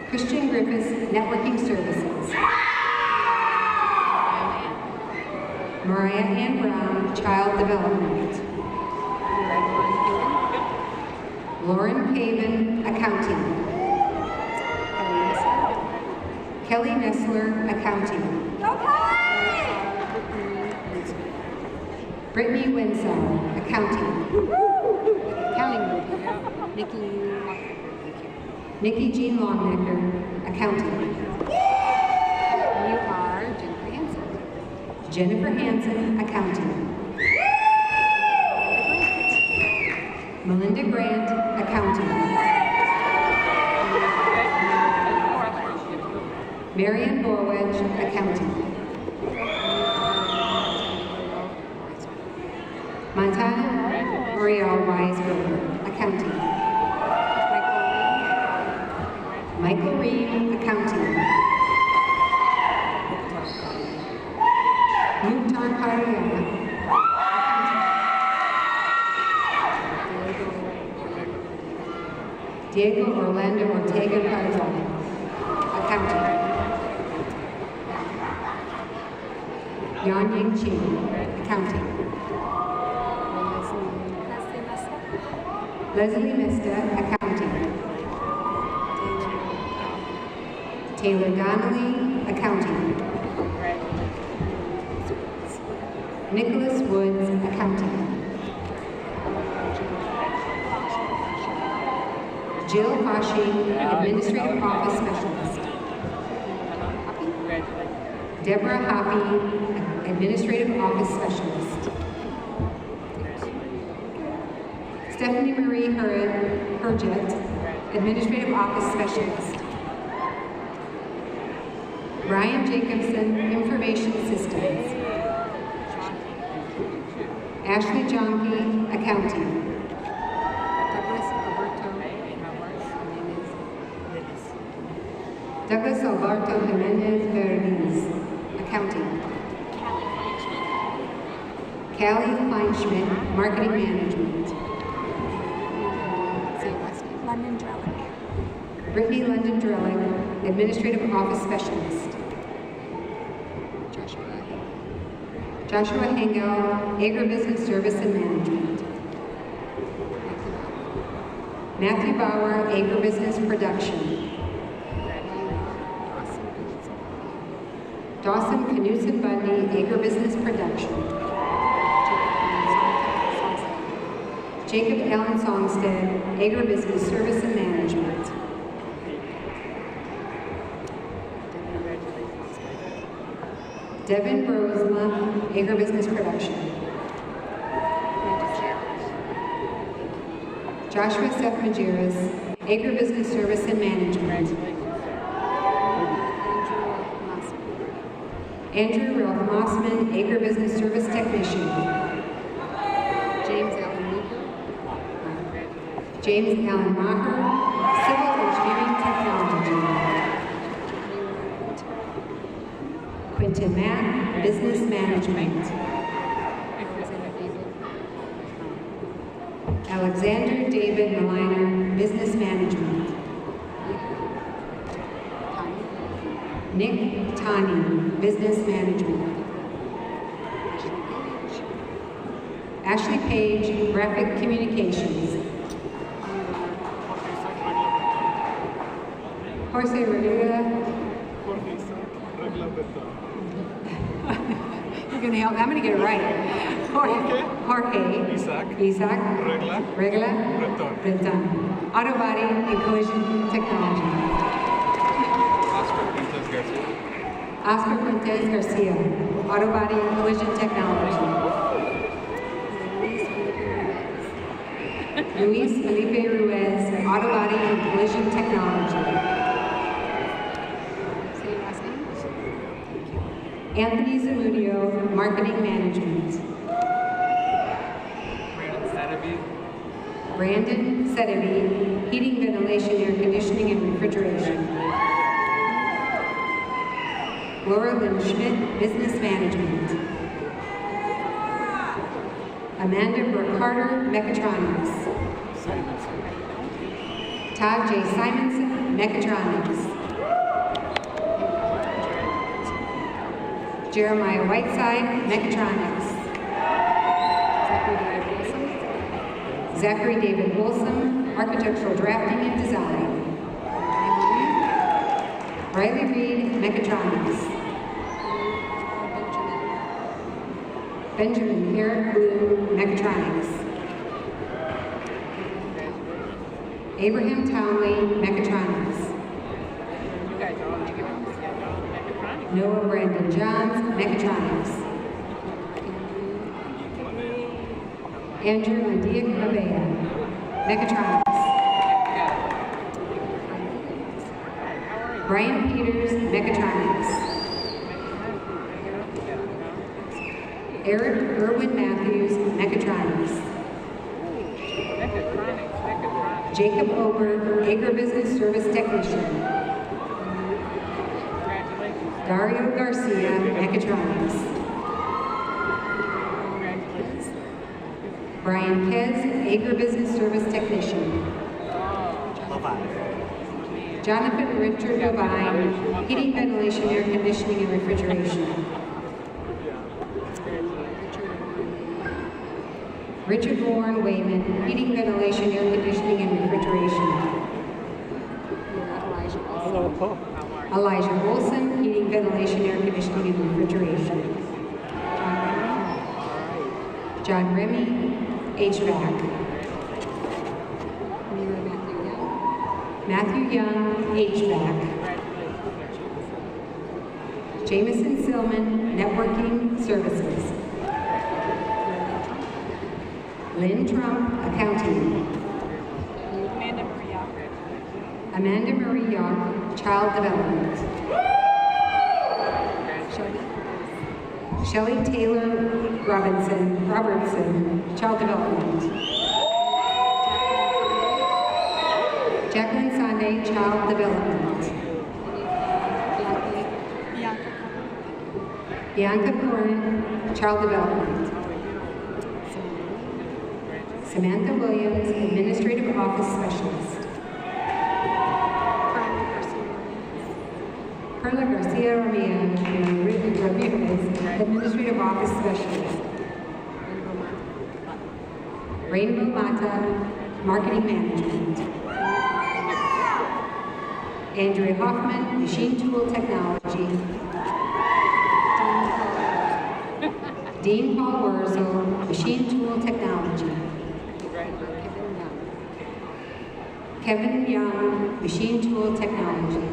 Christian Griffiths, Networking Services. Mariah Ann Brown, Child Development. Lauren Caven, Accounting. Kelly Nessler, Accounting. Brittany Winslow, Accounting. Nikki Jean Longnecker, Accounting. Jennifer Hansen, Accounting. Melinda Grant, Accounting. Marianne Borwedge, Accounting. Montana L'Oreal Weisberger, Accounting. Michael Reed, Accounting. Mukhtar Kariyama, Diego Orlando Ortega Pardon, Accounting. Yan Ying Ching, Accounting. Leslie Mesta, Accounting. Taylor Donnelly, Accounting. Nicholas Woods, Accounting. Jill Fashi, Administrative Office Specialist. Deborah Hoppy, Administrative Office Specialist. Stephanie Marie Herjet, Administrative Office Specialist. Ryan Jacobson, Information Systems. Ashley Jonke, Accounting. Douglas Alberto Jimenez Verdes, Accounting. Callie Kleinschmidt, Marketing Management. London Drellick. Brittany London Drellick, Administrative Office Specialist. Joshua Hengel, Agribusiness Service and Management. Matthew Bauer, Agribusiness Production. Dawson Knudsen Bundy, Agribusiness Production. Jacob Allen Songstead, Agribusiness Service and Management. Devin Rosema, Agribusiness Production. Joshua Seth Majerus, Agribusiness Service and Management. Andrew Ralph Mossman, Agribusiness Service Technician. James Allen Maher, Civil Engineering Technology. Quinton Mack, Business Management. Alexander David Maliner, Business Management. Nick Tani, Business Management. Ashley Page, Graphic Communications. Jorge Rivera. You're going to help me. I'm going to get it right. Jorge. Isaac. Regla. Breton. Auto Body and Collision Technology. Oscar Fuentes Garcia. Auto Body and Collision Technology. Luis Felipe Ruiz. Auto Body and Collision Technology. Anthony Zamudio, Marketing Management. Brandon Sedeby, Heating, Ventilation, Air Conditioning, and Refrigeration. Laura Lynn Schmidt, Business Management. Amanda Brooke Carter, Mechatronics. Todd J. Simonson, Mechatronics. Jeremiah Whiteside, Mechatronics. Zachary David Wilson, Architectural Drafting and Design. Riley Reed, Mechatronics. Benjamin Eric Blue, Mechatronics. Abraham Townley, Mechatronics. Noah Brandon Johns, Mechatronics. Andrew Mendiak Mabea, Mechatronics. Brian Peters, Mechatronics. Eric Irwin Matthews, Mechatronics. Jacob Ober, Agribusiness Service Technician. Dario Garcia, Mechatronics. Brian Pez, Agribusiness Service Technician. Jonathan Richard Devine, Heating, Ventilation, Air Conditioning, and Refrigeration. Richard Warren Wayman, Heating, Ventilation, Air Conditioning, and Refrigeration. Elijah Olson, Heating, Ventilation, Air Conditioning, and Refrigeration. John Remy, HVAC. Matthew Young, HVAC. Jameson Silman, Networking Services. Lynn Trump, Accounting. Amanda Marie York, Child Development. Shelley Taylor Robertson, Child Development. Jacqueline Sande, Child Development. Bianca Corin, Child Development. Samantha Williams, Administrative Office Specialist. Perla Garcia Ramirez, Administrative Office Specialist. Rainbow Mata, Marketing Management. Andrea Hoffman, Machine Tool Technology. Dean Paul Wurzel, Machine Tool Technology. Kevin Young, Machine Tool Technology.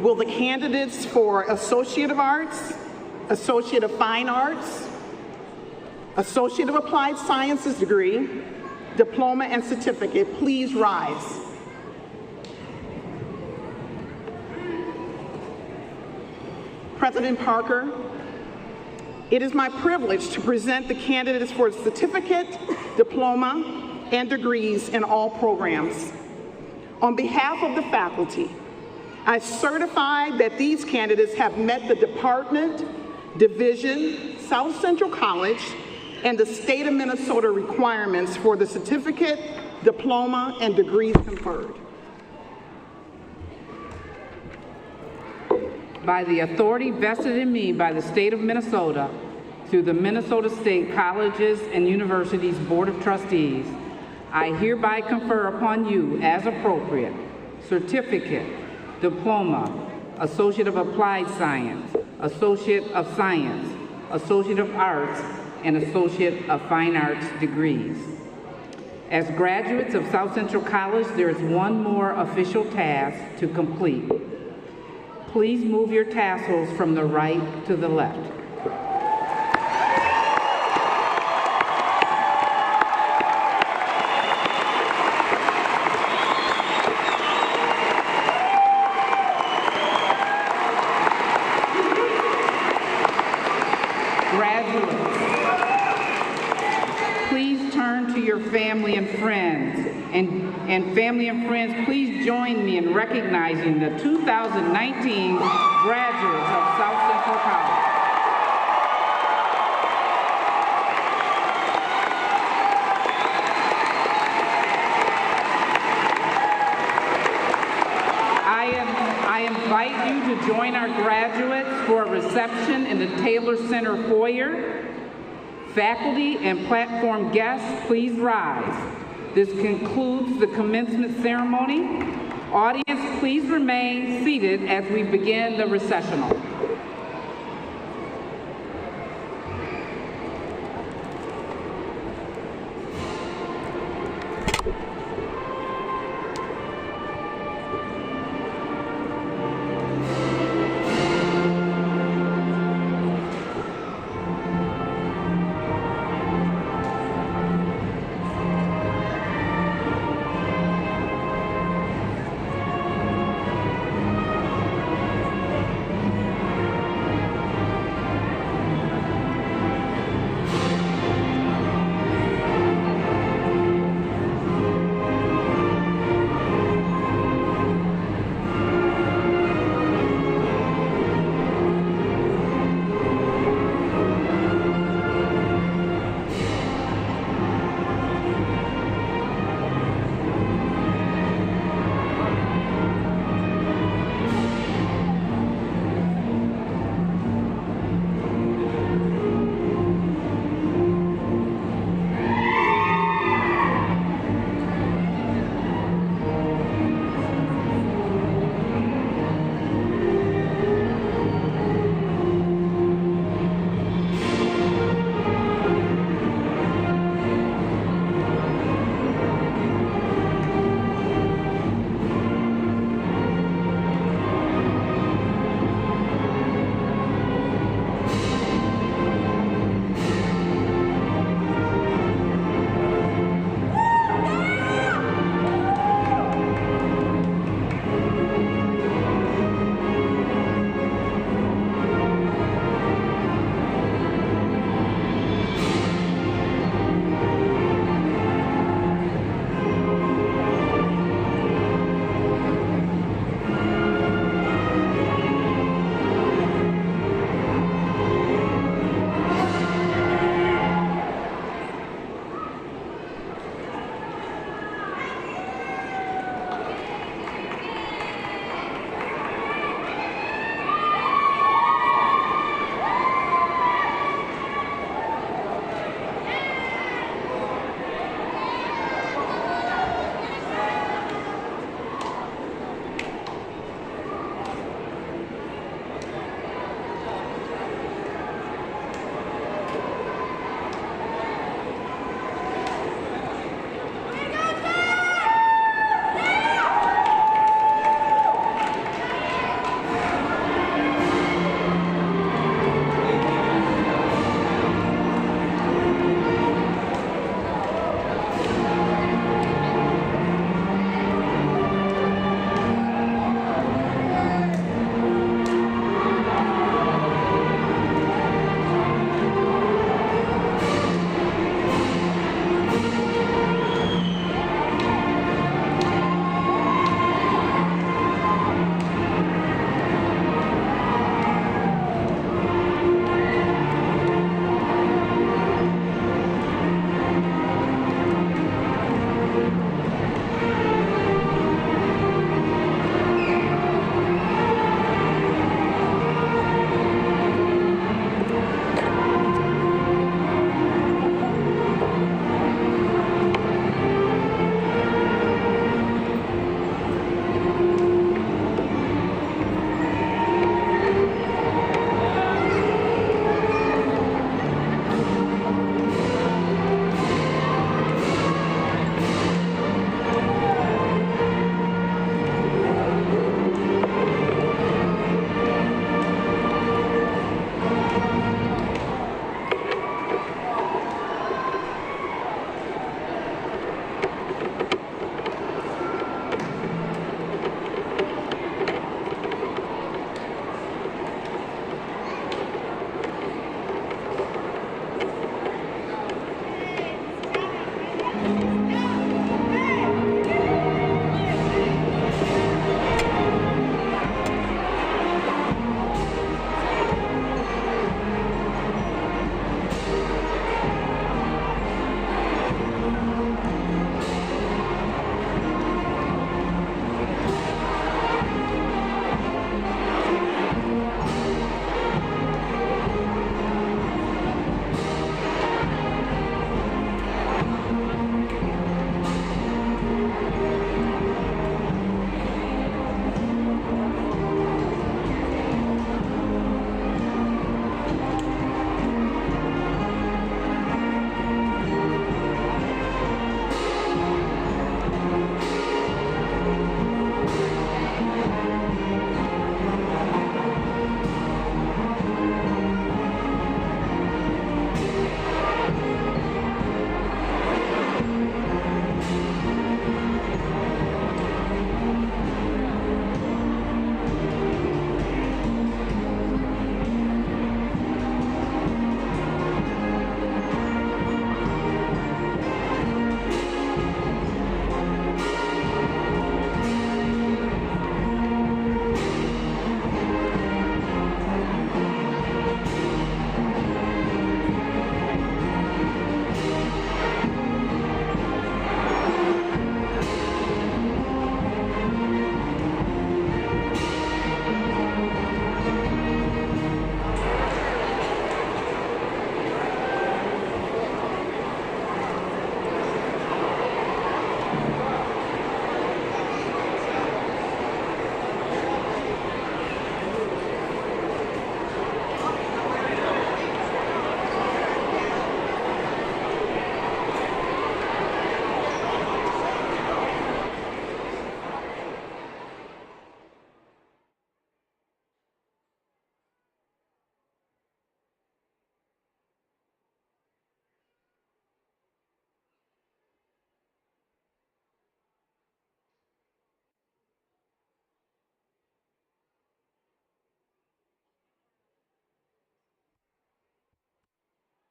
Will the candidates for Associate of Arts, Associate of Fine Arts, Associate of Applied Sciences degree, diploma, and certificate please rise? President Parker, it is my privilege to present the candidates for certificate, diploma, and degrees in all programs. On behalf of the faculty, I certify that these candidates have met the department, division, South Central College, and the state of Minnesota requirements for the certificate, diploma, and degrees conferred. By the authority vested in me by the state of Minnesota, through the Minnesota State Colleges and Universities Board of Trustees, I hereby confer upon you, as appropriate, certificate, diploma, Associate of Applied Science, Associate of Science, Associate of Arts, and Associate of Fine Arts degrees. As graduates of South Central College, there is one more official task to complete. Please move your tassels from the right to the left. Family and friends, and family and friends, please join me in recognizing the 2019 graduates of South Central College. I invite you to join our graduates for a reception in the Taylor Center foyer. Faculty and platform guests, please rise. This concludes the commencement ceremony. Audience, please remain seated as we begin the recessional.